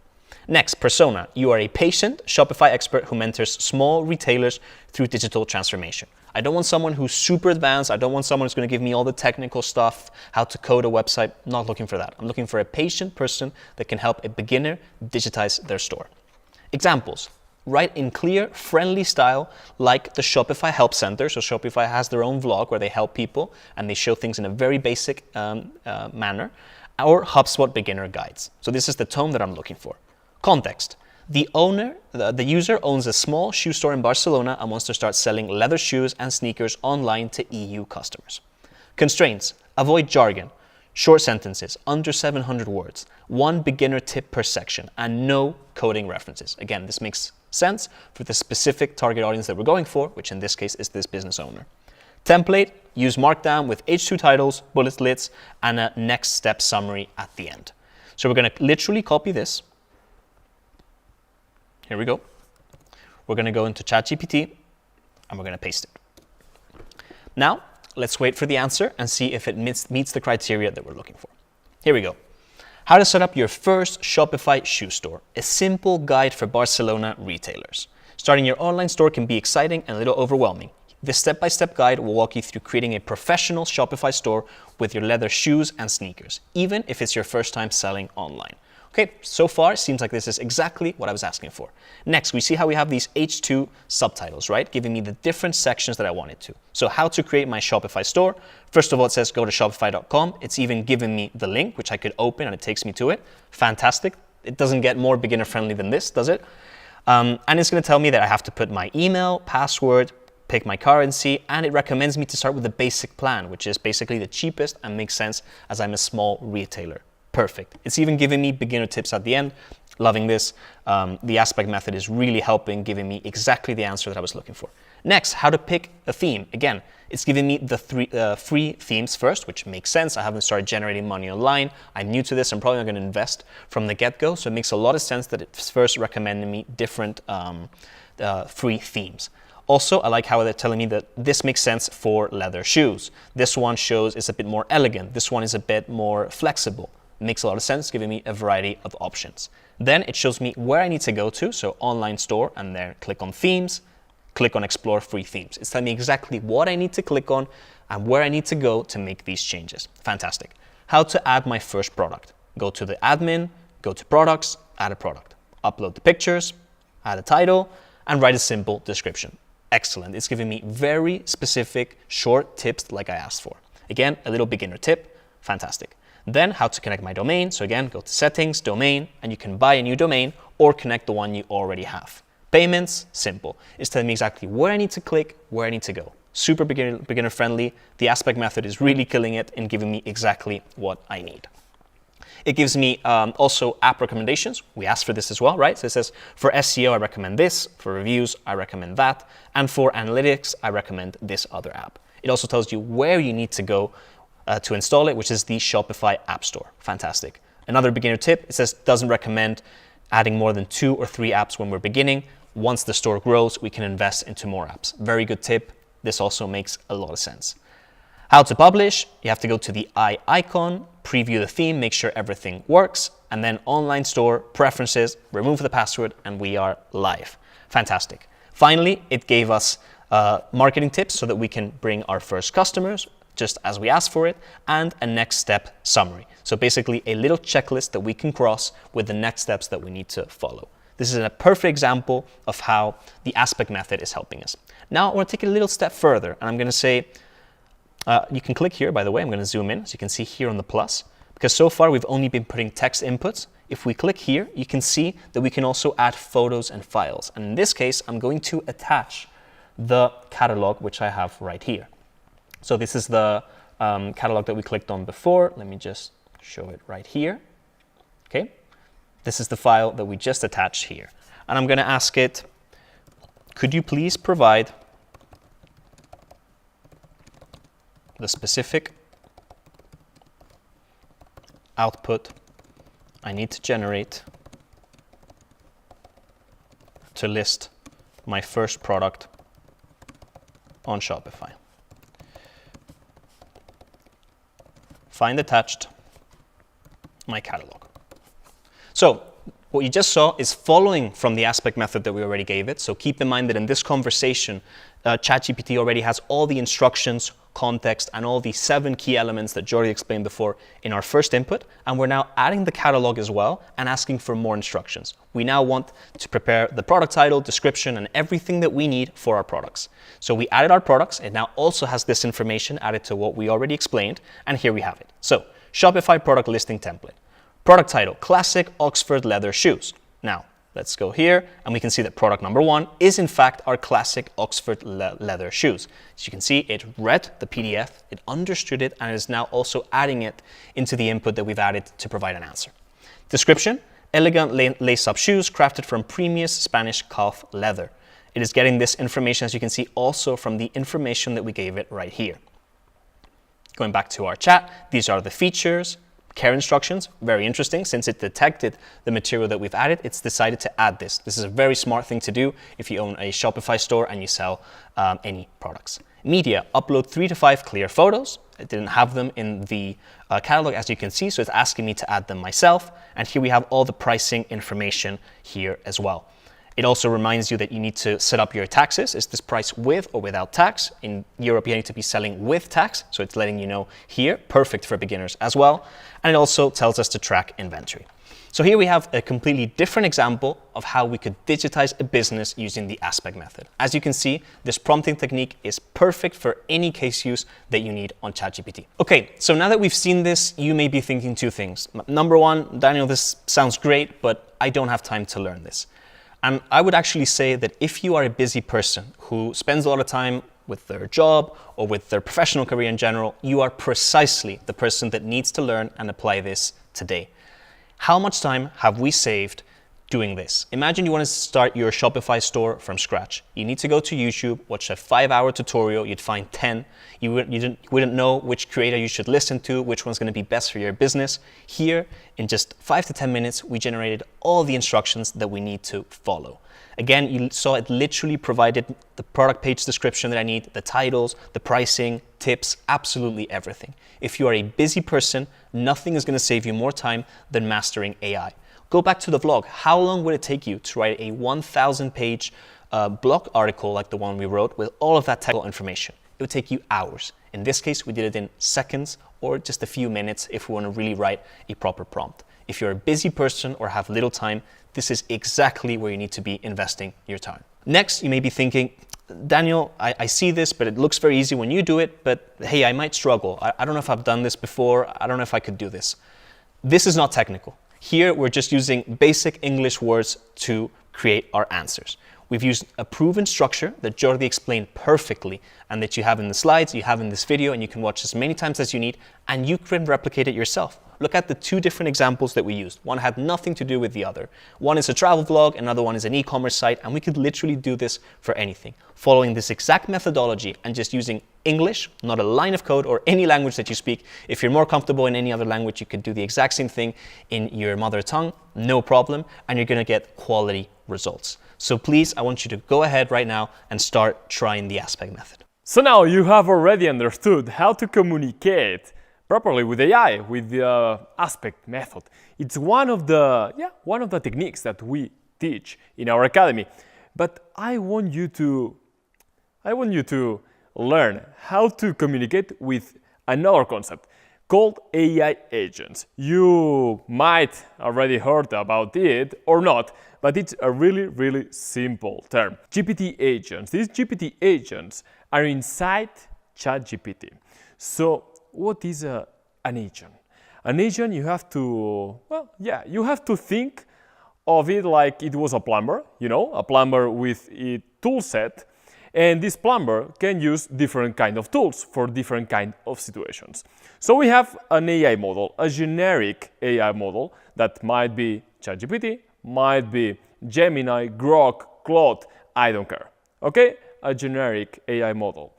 Next, persona. You are a patient Shopify expert who mentors small retailers through digital transformation. I don't want someone who's super advanced. I don't want someone who's going to give me all the technical stuff, how to code a website. I'm not looking for that. I'm looking for a patient person that can help a beginner digitize their store. Examples. Write in clear, friendly style like the Shopify Help Center. So Shopify has their own vlog where they help people and they show things in a very basic manner. Or HubSpot beginner guides. So this is the tone that I'm looking for. Context. The user owns a small shoe store in Barcelona and wants to start selling leather shoes and sneakers online to EU customers. Constraints. Avoid jargon. Short sentences, under 700 words, 1 beginner tip per section, and no coding references. Again, this makes sense for the specific target audience that we're going for, which in this case is this business owner. Template, use Markdown with H2 titles, bullet lists, and a next step summary at the end. So we're going to literally copy this. Here we go. We're going to go into ChatGPT, and we're going to paste it. Now, let's wait for the answer and see if it meets the criteria that we're looking for. Here we go. How to set up your first Shopify shoe store. A simple guide for Barcelona retailers. Starting your online store can be exciting and a little overwhelming. This step-by-step guide will walk you through creating a professional Shopify store with your leather shoes and sneakers, even if it's your first time selling online. Okay, so far it seems like this is exactly what I was asking for. Next, we see how we have these H2 subtitles, right? Giving me the different sections that I wanted to. So how to create my Shopify store. First of all, it says go to shopify.com. It's even given me the link, which I could open and it takes me to it. Fantastic. It doesn't get more beginner friendly than this, does it? And it's going to tell me that I have to put my email, password, pick my currency, and it recommends me to start with the basic plan, which is basically the cheapest and makes sense as I'm a small retailer. Perfect. It's even giving me beginner tips at the end. Loving this. The aspect method is really helping, giving me exactly the answer that I was looking for. Next, how to pick a theme. Again, it's giving me the three free themes first, which makes sense. I haven't started generating money online. I'm new to this. I'm probably not going to invest from the get-go. So it makes a lot of sense that it's first recommending me different free themes. Also, I like how they're telling me that this makes sense for leather shoes. This one shows it's a bit more elegant. This one is a bit more flexible. It makes a lot of sense, giving me a variety of options. Then it shows me where I need to go to, so online store, and there click on themes, click on explore free themes. It's telling me exactly what I need to click on and where I need to go to make these changes. Fantastic. How to add my first product. Go to the admin, go to products, add a product. Upload the pictures, add a title, and write a simple description. Excellent. It's giving me very specific, short tips like I asked for. Again, a little beginner tip. Fantastic. Then how to connect my domain. So again, go to settings, domain, and you can buy a new domain or connect the one you already have. Payments, simple. It's telling me exactly where I need to click, where I need to go. Super beginner friendly. The aspect method is really killing it and giving me exactly what I need. It gives me also app recommendations. We asked for this as well, right? So it says for SEO, I recommend this. For reviews, I recommend that. And for analytics, I recommend this other app. It also tells you where you need to go to install it, which is the Shopify App Store. Fantastic. Another beginner tip, it says doesn't recommend adding more than 2 or 3 apps when we're beginning. Once the store grows, we can invest into more apps. Very good tip. This also makes a lot of sense. How to publish, you have to go to the eye icon, preview the theme, make sure everything works, and then online store, preferences, remove the password, and we are live. Fantastic. Finally, it gave us marketing tips so that we can bring our first customers, just as we asked for it, and a next step summary. So basically a little checklist that we can cross with the next steps that we need to follow. This is a perfect example of how the aspect method is helping us. Now I want to take it a little step further, and I'm going to say, you can click here, by the way. I'm going to zoom in, so you can see here on the plus, because so far we've only been putting text inputs. If we click here, you can see that we can also add photos and files. And in this case, I'm going to attach the catalog, which I have right here. So this is the catalog that we clicked on before. Let me just show it right here. Okay, this is the file that we just attached here. And I'm going to ask it, could you please provide the specific output I need to generate to list my first product on Shopify. Find attached my catalog. So what you just saw is following from the aspect method that we already gave it. So keep in mind that in this conversation, ChatGPT already has all the instructions, context, and all the 7 key elements that Jordi explained before in our first input. And we're now adding the catalog as well and asking for more instructions. We now want to prepare the product title, description, and everything that we need for our products. So we added our products. It now also has this information added to what we already explained. And here we have it. So Shopify product listing template. Product title, classic Oxford leather shoes. Now, let's go here, and we can see that product number 1 is in fact our classic Oxford leather shoes. As you can see, it read the PDF, it understood it, and it is now also adding it into the input that we've added to provide an answer. Description, elegant lace-up shoes crafted from premium Spanish calf leather. It is getting this information, as you can see, also from the information that we gave it right here. Going back to our chat, these are the features, care instructions, very interesting. Since it detected the material that we've added, it's decided to add this. This is a very smart thing to do if you own a Shopify store and you sell any products. Media, upload 3 to 5 clear photos. It didn't have them in the catalog, as you can see, so it's asking me to add them myself. And here we have all the pricing information here as well. It also reminds you that you need to set up your taxes. Is this price with or without tax? In Europe, you need to be selling with tax, so it's letting you know here. Perfect for beginners as well. And it also tells us to track inventory. So here we have a completely different example of how we could digitize a business using the aspect method. As you can see, this prompting technique is perfect for any case use that you need on ChatGPT. Okay, so now that we've seen this, you may be thinking 2 things. Number 1, Daniel, this sounds great, but I don't have time to learn this. And I would actually say that if you are a busy person who spends a lot of time with their job or with their professional career in general, you are precisely the person that needs to learn and apply this today. How much time have we saved doing this? Imagine you want to start your Shopify store from scratch. You need to go to YouTube, watch a 5-hour tutorial, you'd find 10. You wouldn't know which creator you should listen to, which one's going to be best for your business. Here, in just 5 to 10 minutes, we generated all the instructions that we need to follow. Again, you saw it literally provided the product page description that I need, the titles, the pricing, tips, absolutely everything. If you are a busy person, nothing is going to save you more time than mastering AI. Go back to the vlog. How long would it take you to write a 1,000-page blog article like the one we wrote with all of that technical information? It would take you hours. In this case, we did it in seconds or just a few minutes if we want to really write a proper prompt. If you're a busy person or have little time, this is exactly where you need to be investing your time. Next, you may be thinking, Daniel, I see this, but it looks very easy when you do it, but hey, I might struggle. I don't know if I've done this before. I don't know if I could do this. This is not technical. Here, we're just using basic English words to create our answers. We've used a proven structure that Jordi explained perfectly and that you have in the slides, you have in this video, and you can watch as many times as you need, and you can replicate it yourself. Look at the two different examples that we used. One had nothing to do with the other. One is a travel vlog, another one is an e-commerce site, and we could literally do this for anything. Following this exact methodology and just using English, not a line of code or any language that you speak. If you're more comfortable in any other language, you could do the exact same thing in your mother tongue, no problem, and you're gonna get quality results. So please, I want you to go ahead right now and start trying the Aspect method. So now you have already understood how to communicate properly with AI, with the Aspect method. It's one of the techniques that we teach in our academy. But I want you to learn how to communicate with another concept called AI agents. You might already heard about it or not, but it's a really simple term. GPT agents. These GPT agents are inside ChatGPT. So what is an agent? An agent, you have to think of it like it was a plumber, a plumber with a tool set. And this plumber can use different kind of tools for different kind of situations. So we have an AI model, a generic AI model that might be ChatGPT, might be Gemini, Grok, Claude, I don't care. Okay? A generic AI model.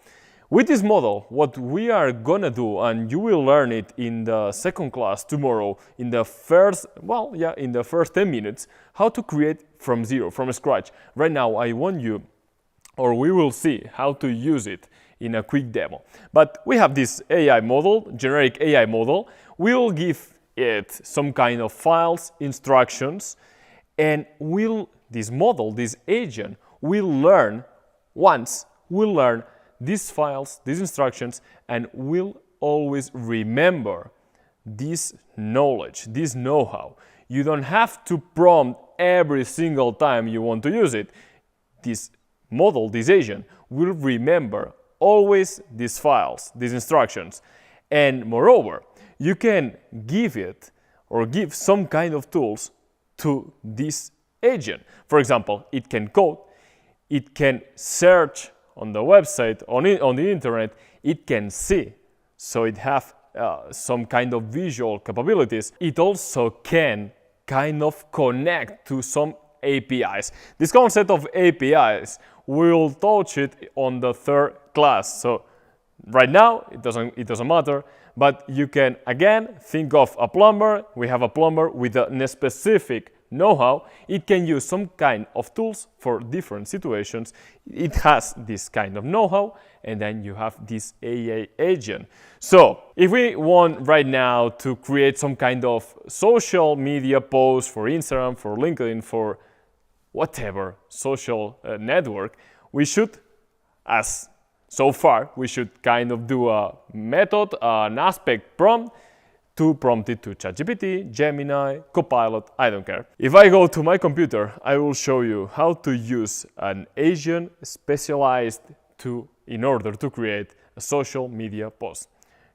With this model, what we are gonna do, and you will learn it in the second class tomorrow, in the first 10 minutes, how to create from zero, from scratch. Right now, I want you, or we will see how to use it in a quick demo. But we have this AI model, generic AI model. We'll give it some kind of files, instructions, and this model, this agent, will learn these files, these instructions, and will always remember this knowledge, this know-how. You don't have to prompt every single time you want to use it. This model, this agent, will remember always these files, these instructions. And moreover, you can give it or give some kind of tools to this agent. For example, it can code, it can search on the website, on the internet, it can see, so it have some kind of visual capabilities. It also can kind of connect to some APIs. This concept of APIs, we'll touch it on the third class. So right now, it doesn't matter, but you can again think of a plumber. We have a plumber with a specific know-how. It can use some kind of tools for different situations. It has this kind of know-how, and then you have this AI agent. So if we want right now to create some kind of social media post for Instagram, for LinkedIn, for whatever social network, we should, as so far, we should kind of do a method, an Aspect prompt, to prompt it to ChatGPT, Gemini, Copilot, I don't care. If I go to my computer, I will show you how to use an agent specialized in order to create a social media post.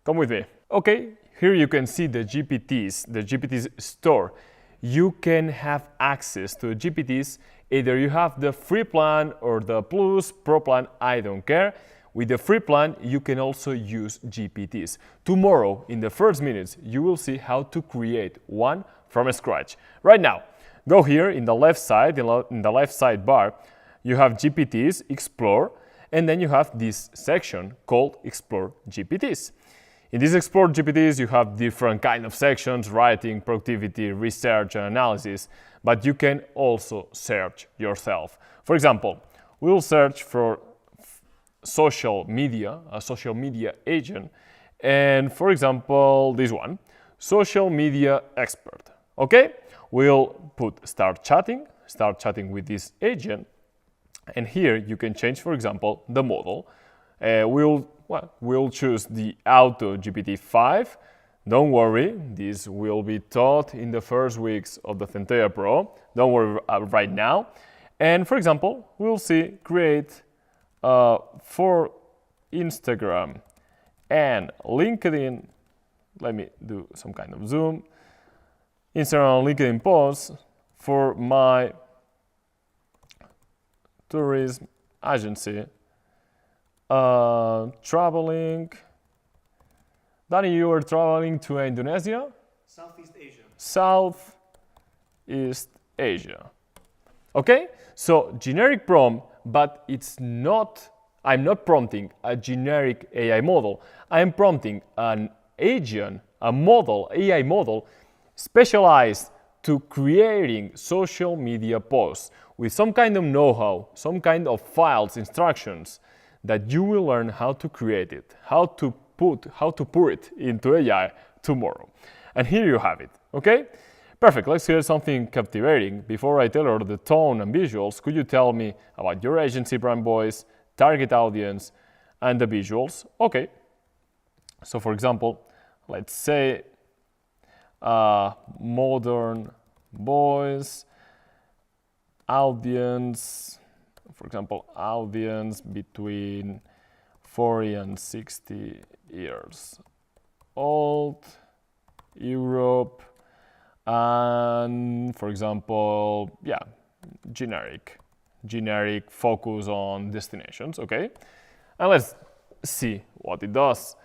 Come with me. Okay, here you can see the GPTs store. You can have access to GPTs Either you have the free plan or the Plus Pro plan, I don't care. With the free plan, you can also use GPTs. Tomorrow, in the first minutes, you will see how to create one from scratch. Right now, go here in the left side, in the left sidebar, you have GPTs, Explore, and then you have this section called Explore GPTs. In this Explore GPTs, you have different kind of sections, writing, productivity, research, and analysis, but you can also search yourself. For example, we'll search for social media, a social media agent, and for example, this one, social media expert. Okay? We'll put start chatting with this agent, and here you can change, for example, the model. We'll choose the Auto GPT-5. Don't worry, this will be taught in the first weeks of the Centella Pro. Don't worry right now. And for example, we'll see create for Instagram and LinkedIn. Let me do some kind of zoom. Instagram and LinkedIn posts for my tourism agency. Traveling. Danny, you are traveling to Indonesia? Southeast Asia. Southeast Asia. Okay? So generic prompt, but it's not, I'm not prompting a generic AI model. I'm prompting an agent, a model, AI model, specialized to creating social media posts with some kind of know-how, some kind of files, instructions that you will learn how to create it, how to pour it into AI tomorrow. And here you have it, okay? Perfect, let's hear something captivating. Before I tell her the tone and visuals, could you tell me about your agency brand voice, target audience, and the visuals? Okay, so for example, let's say modern voice, audience, for example, audience between 40 and 60 years old, Europe, and for example, generic focus on destinations, okay? And let's see what it does.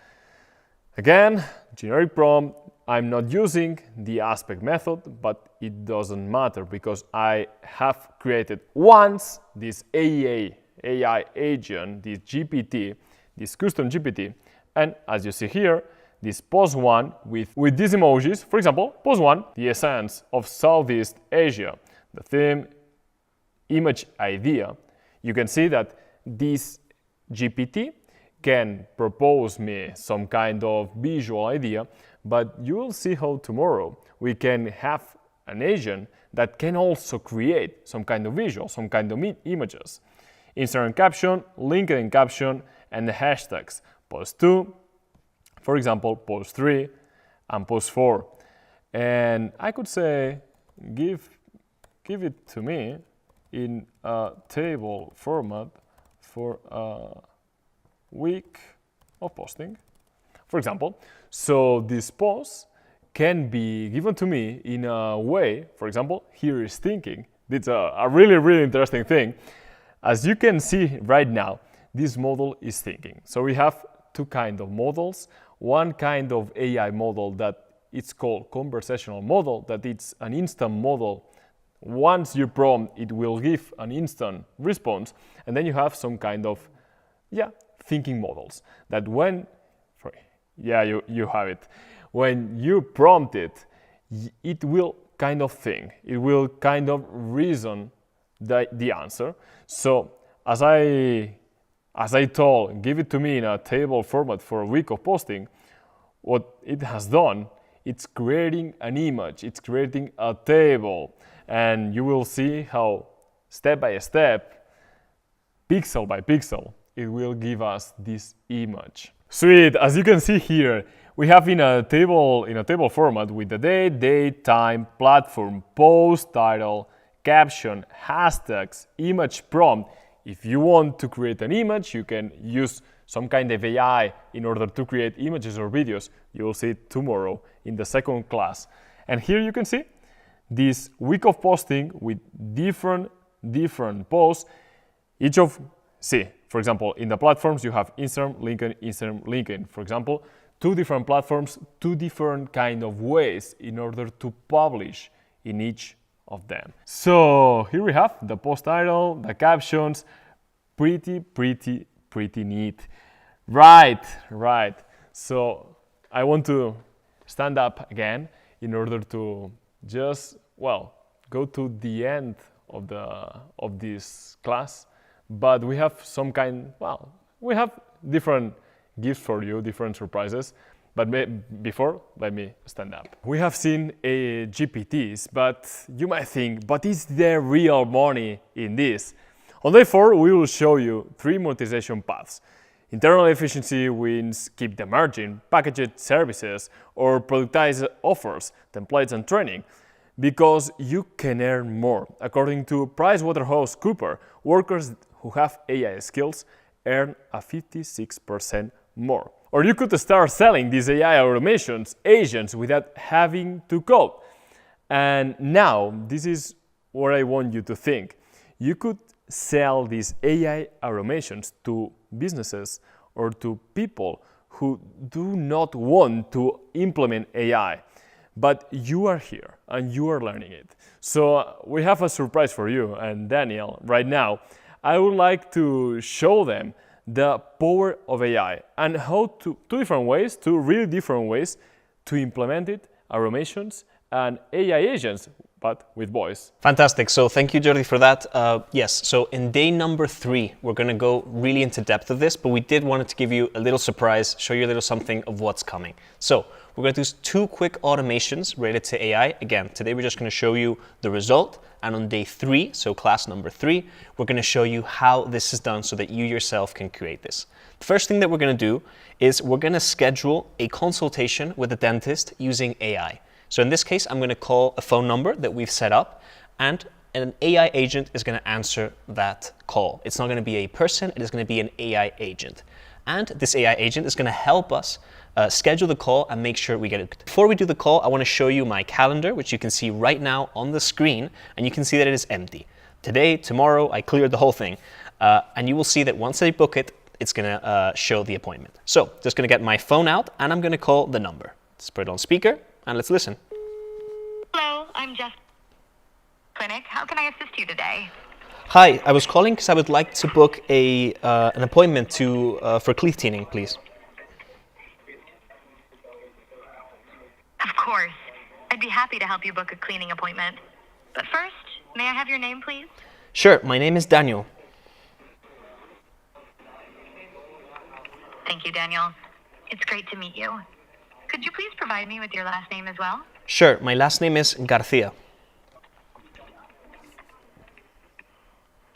Again, generic prompt, I'm not using the aspect method, but it doesn't matter because I have created once this AI agent, this GPT, this custom GPT, and as you see here, this post one with these emojis, for example, post one, the essence of Southeast Asia, the theme, image idea. You can see that this GPT can propose me some kind of visual idea, but you will see how tomorrow we can have an agent that can also create some kind of visual, some kind of images. Instagram caption, LinkedIn caption, and the hashtags post 2, for example, post 3 and post 4. And I could say, give it to me in a table format for a week of posting, for example. So this post can be given to me in a way, for example, here is thinking. It's a really, really interesting thing. As you can see right now, this model is thinking. So we have two kinds of models. One kind of AI model that it's called conversational model, that it's an instant model. Once you prompt, it will give an instant response. And then you have some kind of, thinking models that when, you have it. When you prompt it, it will kind of think. It will kind of reason the answer. So as I told, give it to me in a table format for a week of posting, what it has done, it's creating an image, it's creating a table, and you will see how step by step, pixel by pixel, it will give us this image. Sweet, as you can see here, we have in a table format with the date, time, platform, post title, caption, hashtags, image prompt. If you want to create an image, you can use some kind of AI in order to create images or videos. You will see it tomorrow in the second class. And here you can see this week of posting with different different posts. For example, in the platforms you have Instagram, LinkedIn. For example, two different platforms, two different kind of ways in order to publish in each of them. So here we have the post title, the captions, pretty neat. Right. So I want to stand up again in order to just, go to the end of this class. But we have we have different gifts for you, different surprises. But before, let me stand up. We have seen GPTs, but you might think, but is there real money in this? On day 4, we will show you 3 monetization paths. Internal efficiency wins keep the margin, packaged services, or productized offers, templates and training. Because you can earn more. According to PricewaterhouseCoopers, workers who have AI skills earn a 56% more. Or you could start selling these AI automations, agents, without having to code. And now, this is what I want you to think. You could sell these AI automations to businesses or to people who do not want to implement AI. But you are here and you are learning it. So we have a surprise for you and Daniel. Right now, I would like to show them the power of AI and how two really different ways to implement it, automations and AI agents, but with voice. Fantastic. So thank you, Jordi, for that. Yes, so in day number 3, we're going to go really into depth of this, but we did want to give you a little surprise, show you a little something of what's coming. So we're going to do 2 quick automations related to AI. Again, today we're just going to show you the result. And on day 3, so class number 3, we're going to show you how this is done so that you yourself can create this. The first thing that we're going to do is we're going to schedule a consultation with a dentist using AI. So in this case, I'm going to call a phone number that we've set up, and an AI agent is going to answer that call. It's not going to be a person, it is going to be an AI agent. And this AI agent is going to help us schedule the call and make sure we get it. Before we do the call, I want to show you my calendar, which you can see right now on the screen, and you can see that it is empty. Today, tomorrow, I cleared the whole thing. And you will see that once I book it, it's going to show the appointment. So just going to get my phone out and I'm going to call the number. Let's put it on speaker and let's listen. Hello, I'm Jess Clinic. How can I assist you today? Hi, I was calling because I would like to book an appointment for teeth cleaning, please. Of course. I'd be happy to help you book a cleaning appointment. But first, may I have your name, please? Sure, my name is Daniel. Thank you, Daniel. It's great to meet you. Could you please provide me with your last name as well? Sure, my last name is Garcia.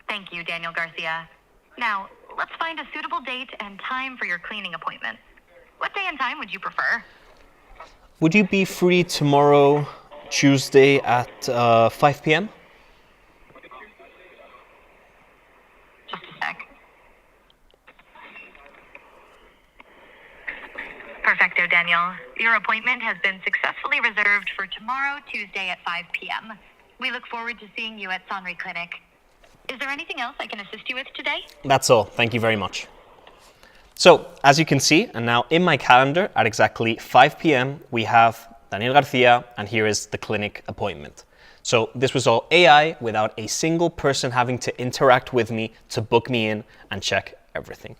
Thank you, Daniel Garcia. Now, let's find a suitable date and time for your cleaning appointment. What day and time would you prefer? Would you be free tomorrow, Tuesday at 5 p.m.? Just a sec. Perfecto, Daniel. Your appointment has been successfully reserved for tomorrow, Tuesday at 5 p.m. We look forward to seeing you at Sonri Clinic. Is there anything else I can assist you with today? That's all. Thank you very much. So, as you can see, and now in my calendar at exactly 5 p.m., we have Daniel Garcia, and here is the clinic appointment. So this was all AI without a single person having to interact with me to book me in and check everything.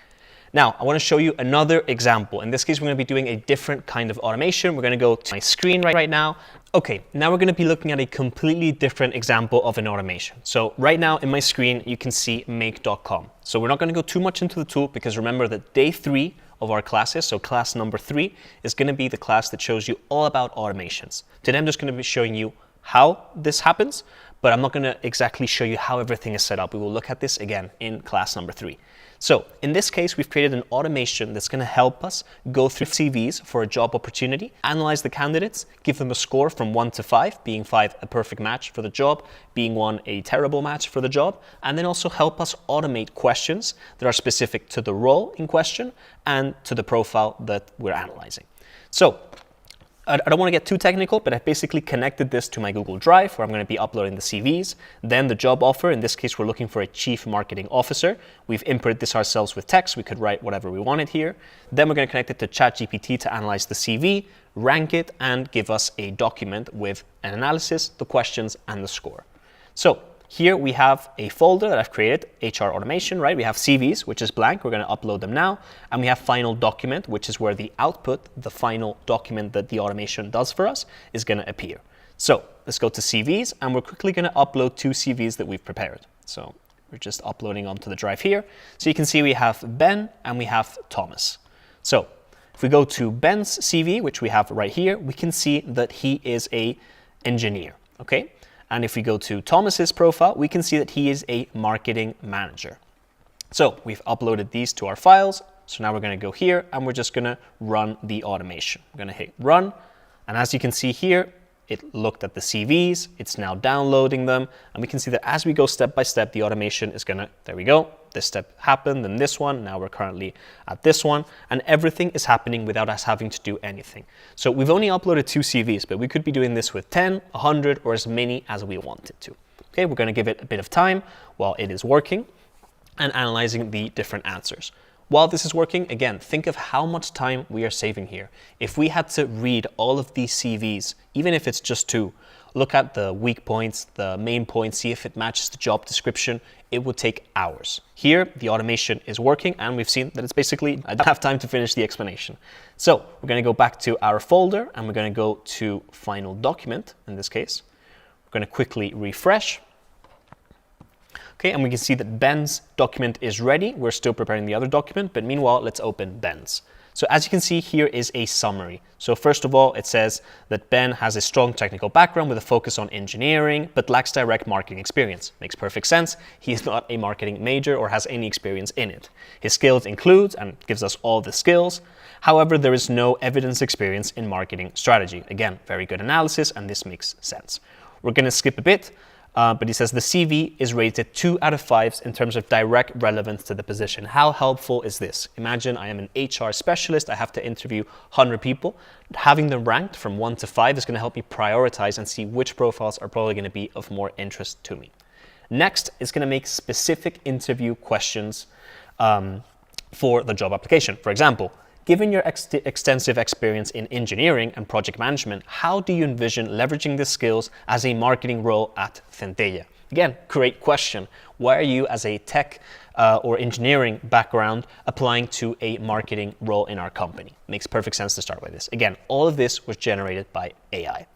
Now, I want to show you another example. In this case, we're going to be doing a different kind of automation. We're going to go to my screen right now. Okay, now we're going to be looking at a completely different example of an automation. So right now in my screen, you can see make.com. So we're not going to go too much into the tool because remember that day 3 of our classes, so class number 3, is going to be the class that shows you all about automations. Today, I'm just going to be showing you how this happens, but I'm not going to exactly show you how everything is set up. We will look at this again in class number 3. So in this case, we've created an automation that's going to help us go through CVs for a job opportunity, analyze the candidates, give them a score from 1 to 5, being 5 a perfect match for the job, being 1 a terrible match for the job, and then also help us automate questions that are specific to the role in question and to the profile that we're analyzing. So I don't want to get too technical, but I basically connected this to my Google Drive where I'm going to be uploading the CVs, then the job offer. In this case, we're looking for a chief marketing officer. We've inputted this ourselves with text. We could write whatever we wanted here. Then we're going to connect it to ChatGPT to analyze the CV, rank it, and give us a document with an analysis, the questions, and the score. So here we have a folder that I've created, HR automation, right? We have CVs, which is blank. We're going to upload them now. And we have final document, which is where the output, the final document that the automation does for us, is going to appear. So let's go to CVs, and we're quickly going to upload 2 CVs that we've prepared. So we're just uploading onto the drive here. So you can see we have Ben and we have Thomas. So if we go to Ben's CV, which we have right here, we can see that he is an engineer, okay? And if we go to Thomas's profile, we can see that he is a marketing manager. So we've uploaded these to our files. So now we're going to go here and we're just going to run the automation. We're going to hit run. And as you can see here, it looked at the CVs. It's now downloading them. And we can see that as we go step by step, the automation is going to, there we go. This step happened, then this one. Now we're currently at this one. And everything is happening without us having to do anything. So we've only uploaded 2 CVs, but we could be doing this with 10, 100, or as many as we wanted to. Okay, we're going to give it a bit of time while it is working and analyzing the different answers. While this is working, again, think of how much time we are saving here. If we had to read all of these CVs, even if it's just 2, look at the weak points, the main points, see if it matches the job description, it would take hours. Here, the automation is working, and we've seen that it's basically, I don't have time to finish the explanation. So we're going to go back to our folder, and we're going to go to final document, in this case. We're going to quickly refresh. Okay, and we can see that Ben's document is ready. We're still preparing the other document, but meanwhile, let's open Ben's. So as you can see, here is a summary. So first of all, it says that Ben has a strong technical background with a focus on engineering, but lacks direct marketing experience. Makes perfect sense. He is not a marketing major or has any experience in it. His skills include, and gives us all the skills. However, there is no evidence experience in marketing strategy. Again, very good analysis, and this makes sense. We're going to skip a bit. But he says the CV is rated 2 out of 5 in terms of direct relevance to the position. How helpful is this? Imagine I am an HR specialist. I have to interview 100 people. Having them ranked from 1 to 5 is going to help me prioritize and see which profiles are probably going to be of more interest to me. Next is going to make specific interview questions for the job application. For example, given your extensive experience in engineering and project management, how do you envision leveraging these skills as a marketing role at Centella? Again, great question. Why are you, as a tech or engineering background, applying to a marketing role in our company? Makes perfect sense to start with this. Again, all of this was generated by AI.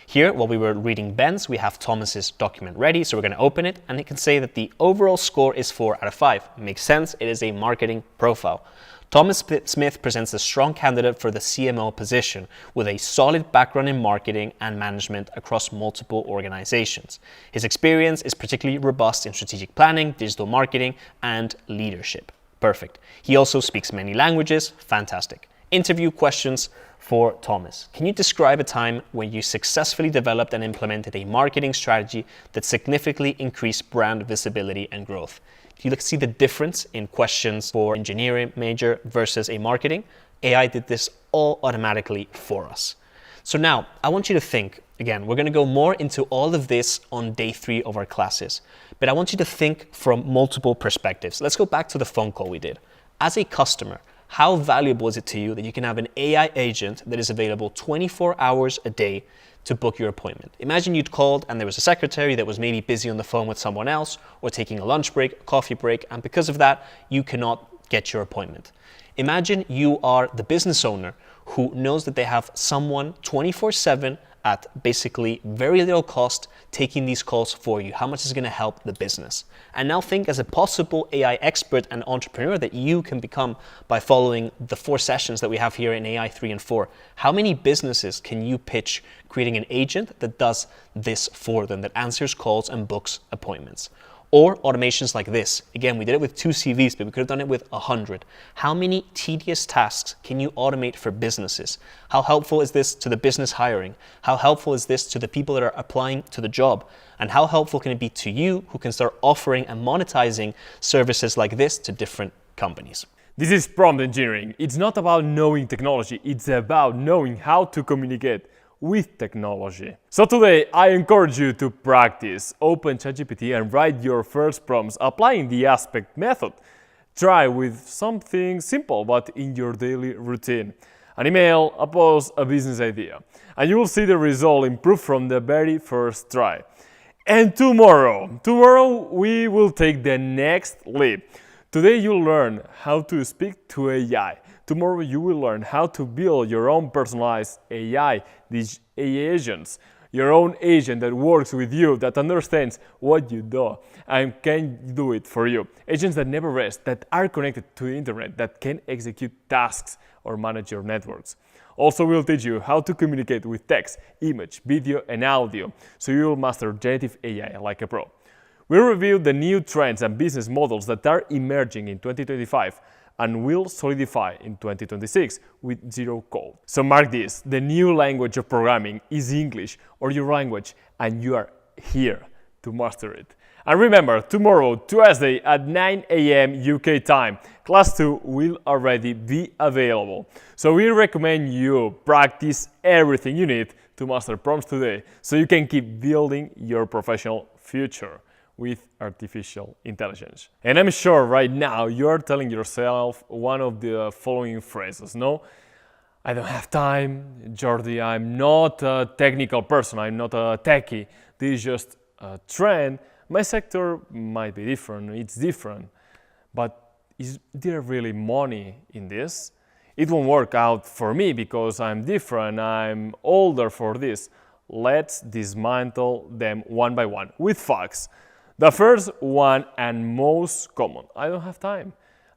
Here, while we were reading Ben's, we have Thomas's document ready, so we're going to open it, and it can say that the overall score is 4 out of 5. Makes sense, it is a marketing profile. Thomas Smith presents a strong candidate for the CMO position with a solid background in marketing and management across multiple organizations. His experience is particularly robust in strategic planning, digital marketing, and leadership. Perfect. He also speaks many languages. Fantastic. Interview questions for Thomas. Can you describe a time when you successfully developed and implemented a marketing strategy that significantly increased brand visibility and growth? You look see the difference in questions for engineering major versus a marketing. AI did this all automatically for us. So now I want you to think, again, we're going to go more into all of this on day 3 of our classes, but I want you to think from multiple perspectives. Let's go back to the phone call we did. As a customer, how valuable is it to you that you can have an AI agent that is available 24 hours a day to book your appointment? Imagine you'd called and there was a secretary that was maybe busy on the phone with someone else or taking a lunch break, a coffee break, and because of that, you cannot get your appointment. Imagine you are the business owner who knows that they have someone 24/7 at basically very little cost taking these calls for you. How much is it going to help the business? And now think as a possible AI expert and entrepreneur that you can become by following the 4 sessions that we have here in AI 3 and 4. How many businesses can you pitch creating an agent that does this for them, that answers calls and books appointments? Or automations like this. Again, we did it with 2 CVs, but we could have done it with 100. How many tedious tasks can you automate for businesses? How helpful is this to the business hiring? How helpful is this to the people that are applying to the job? And how helpful can it be to you who can start offering and monetizing services like this to different companies? This is prompt engineering. It's not about knowing technology, it's about knowing how to communicate with technology. So today I encourage you to practice. Open ChatGPT and write your first prompts applying the Aspect method. Try with something simple but in your daily routine. An email, a post, a business idea. And you will see the result improve from the very first try. And tomorrow we will take the next leap. Today you'll learn how to speak to AI. Tomorrow you will learn how to build your own personalized AI, these AI agents. Your own agent that works with you, that understands what you do and can do it for you. Agents that never rest, that are connected to the internet, that can execute tasks or manage your networks. Also, we'll teach you how to communicate with text, image, video, and audio, so you will master generative AI like a pro. We'll review the new trends and business models that are emerging in 2025 and will solidify in 2026 with zero code. So mark this, the new language of programming is English or your language, and you are here to master it. And remember, tomorrow, Tuesday at 9 a.m. UK time, Class 2 will already be available. So we recommend you practice everything you need to master prompts today so you can keep building your professional future with artificial intelligence. And I'm sure right now you're telling yourself one of the following phrases, no? I don't have time, Jordi, I'm not a technical person, I'm not a techie, this is just a trend. My sector might be different, it's different, but is there really money in this? It won't work out for me because I'm different, I'm older for this. Let's dismantle them one by one with facts. The first one and most common, I don't have time.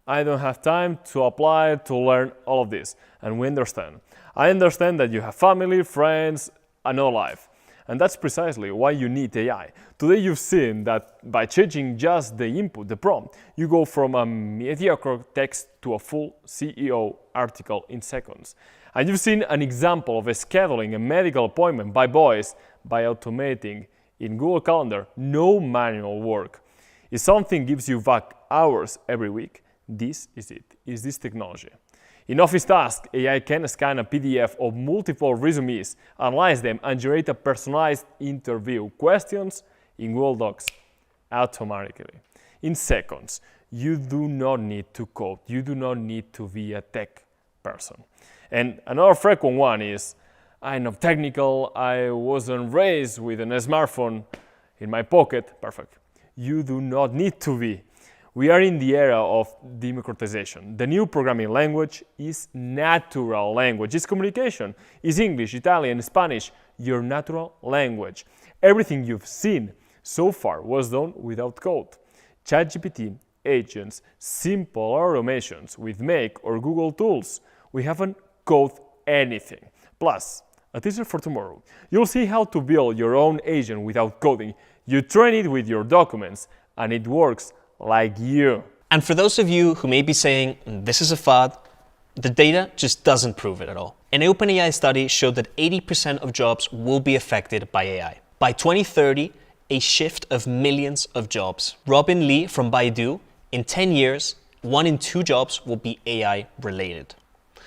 I don't have time to apply, to learn all of this. And we understand. I understand that you have family, friends, and no life. And that's precisely why you need AI. Today you've seen that by changing just the input, the prompt, you go from a mediocre text to a full CEO article in seconds. And you've seen an example of scheduling a medical appointment by voice by automating in Google Calendar, no manual work. If something gives you back hours every week, this is it, is this technology. In Office tasks, AI can scan a PDF of multiple resumes, analyze them, and generate a personalized interview questions in Google Docs automatically. In seconds, you do not need to code, you do not need to be a tech person. And another frequent one is, I'm not technical, I wasn't raised with a smartphone in my pocket. Perfect. You do not need to be. We are in the era of democratization. The new programming language is natural language. It's communication. It's English, Italian, Spanish, your natural language. Everything you've seen so far was done without code. ChatGPT, agents, simple automations with Make or Google tools. We haven't coded anything. Plus, a teaser for tomorrow. You'll see how to build your own agent without coding. You train it with your documents, and it works like you. And for those of you who may be saying, this is a fad, the data just doesn't prove it at all. An OpenAI study showed that 80% of jobs will be affected by AI. By 2030, a shift of millions of jobs. Robin Lee from Baidu, in 10 years, 1 in 2 jobs will be AI related.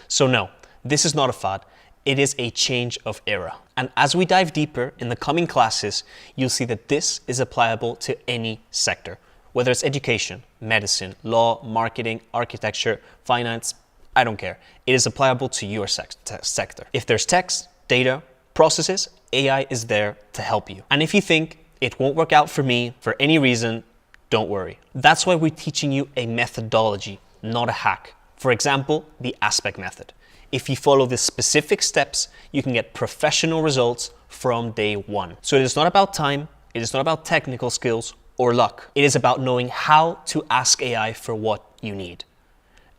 So no, this is not a fad. It is a change of era. And as we dive deeper in the coming classes, you'll see that this is applicable to any sector, whether it's education, medicine, law, marketing, architecture, finance, I don't care. It is applicable to your sector. If there's text, data, processes, AI is there to help you. And if you think it won't work out for me for any reason, don't worry. That's why we're teaching you a methodology, not a hack. For example, the Aspect method. If you follow the specific steps, you can get professional results from day one. So it is not about time, it is not about technical skills or luck. It is about knowing how to ask AI for what you need.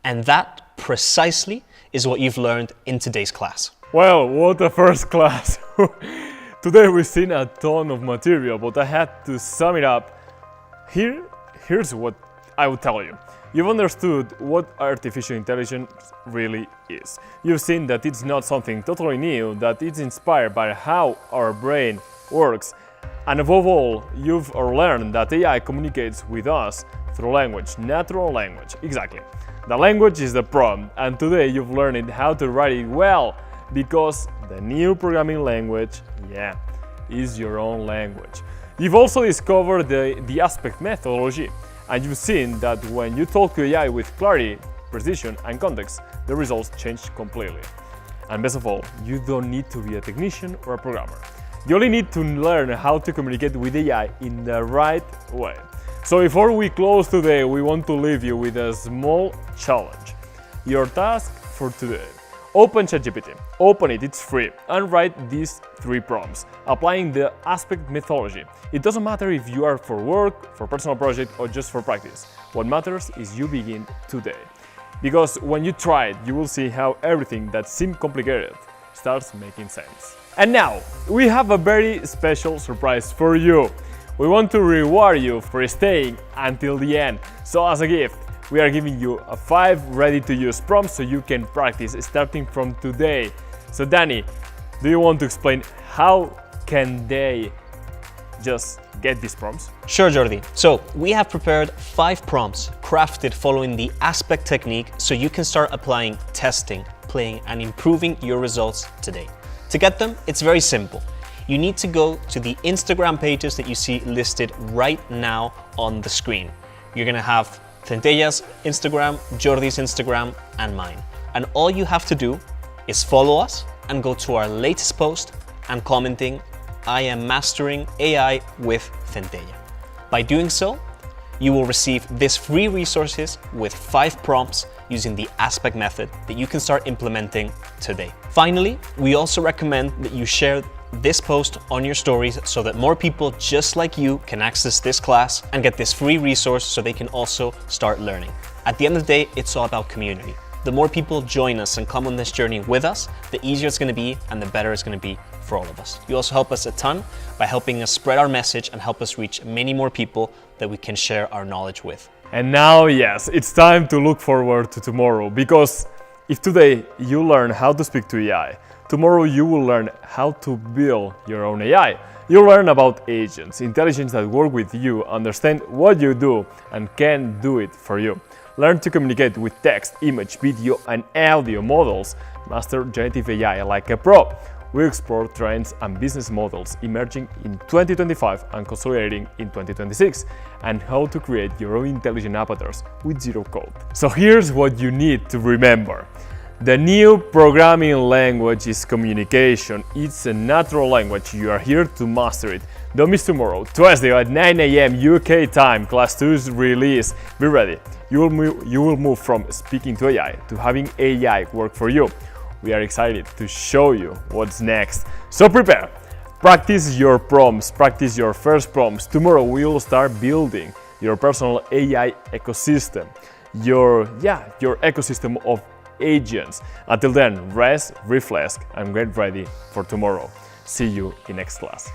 And that precisely is what you've learned in today's class. Well, what a first class. Today we've seen a ton of material, but I had to sum it up. Here's what I would tell you. You've understood what artificial intelligence really is. You've seen that it's not something totally new, that it's inspired by how our brain works. And above all, you've learned that AI communicates with us through language. Natural language, exactly. The language is the prompt, and today you've learned how to write it well, because the new programming language, is your own language. You've also discovered the aspect methodology, and you've seen that when you talk to AI with clarity, precision, and context, the results change completely. And best of all, you don't need to be a technician or a programmer. You only need to learn how to communicate with AI in the right way. So before we close today, we want to leave you with a small challenge. Your task for today: open ChatGPT, open it, it's free, and write these 3 prompts, applying the aspect methodology. It doesn't matter if you are for work, for personal project, or just for practice. What matters is you begin today. Because when you try it, you will see how everything that seemed complicated starts making sense. And now, we have a very special surprise for you. We want to reward you for staying until the end. So as a gift, we are giving you 5 ready-to-use prompts so you can practice starting from today. So Danny, do you want to explain how can they just get these prompts? Sure, Jordi. So we have prepared 5 prompts crafted following the aspect technique so you can start applying testing, playing, and improving your results today. To get them, it's very simple. You need to go to the Instagram pages that you see listed right now on the screen. You're gonna have Centella's Instagram, Jordi's Instagram, and mine. And all you have to do is follow us and go to our latest post and commenting, "I am mastering AI with Centella." By doing so, you will receive these free resources with 5 prompts using the aspect method that you can start implementing today. Finally, we also recommend that you share this post on your stories so that more people just like you can access this class and get this free resource so they can also start learning. At the end of the day, it's all about community. The more people join us and come on this journey with us, the easier it's going to be and the better it's going to be for all of us. You also help us a ton by helping us spread our message and help us reach many more people that we can share our knowledge with. And now, yes, it's time to look forward to tomorrow, because if today you learn how to speak to AI, tomorrow you will learn how to build your own AI. You'll learn about agents, intelligence that work with you, understand what you do, and can do it for you. Learn to communicate with text, image, video, and audio models. Master generative AI like a pro. We explore trends and business models emerging in 2025 and consolidating in 2026, and how to create your own intelligent avatars with zero code. So here's what you need to remember. The new programming language is communication. It's a natural language. You are here to master it. Don't miss tomorrow, Tuesday at 9 a.m. UK time, Class 2's release. Be ready. You will move from speaking to AI to having AI work for you. We are excited to show you what's next. So prepare. Practice your prompts. Practice your first prompts. Tomorrow we will start building your personal AI ecosystem. Your ecosystem of agents. Until then, rest, reflect, and get ready for tomorrow. See you in next class.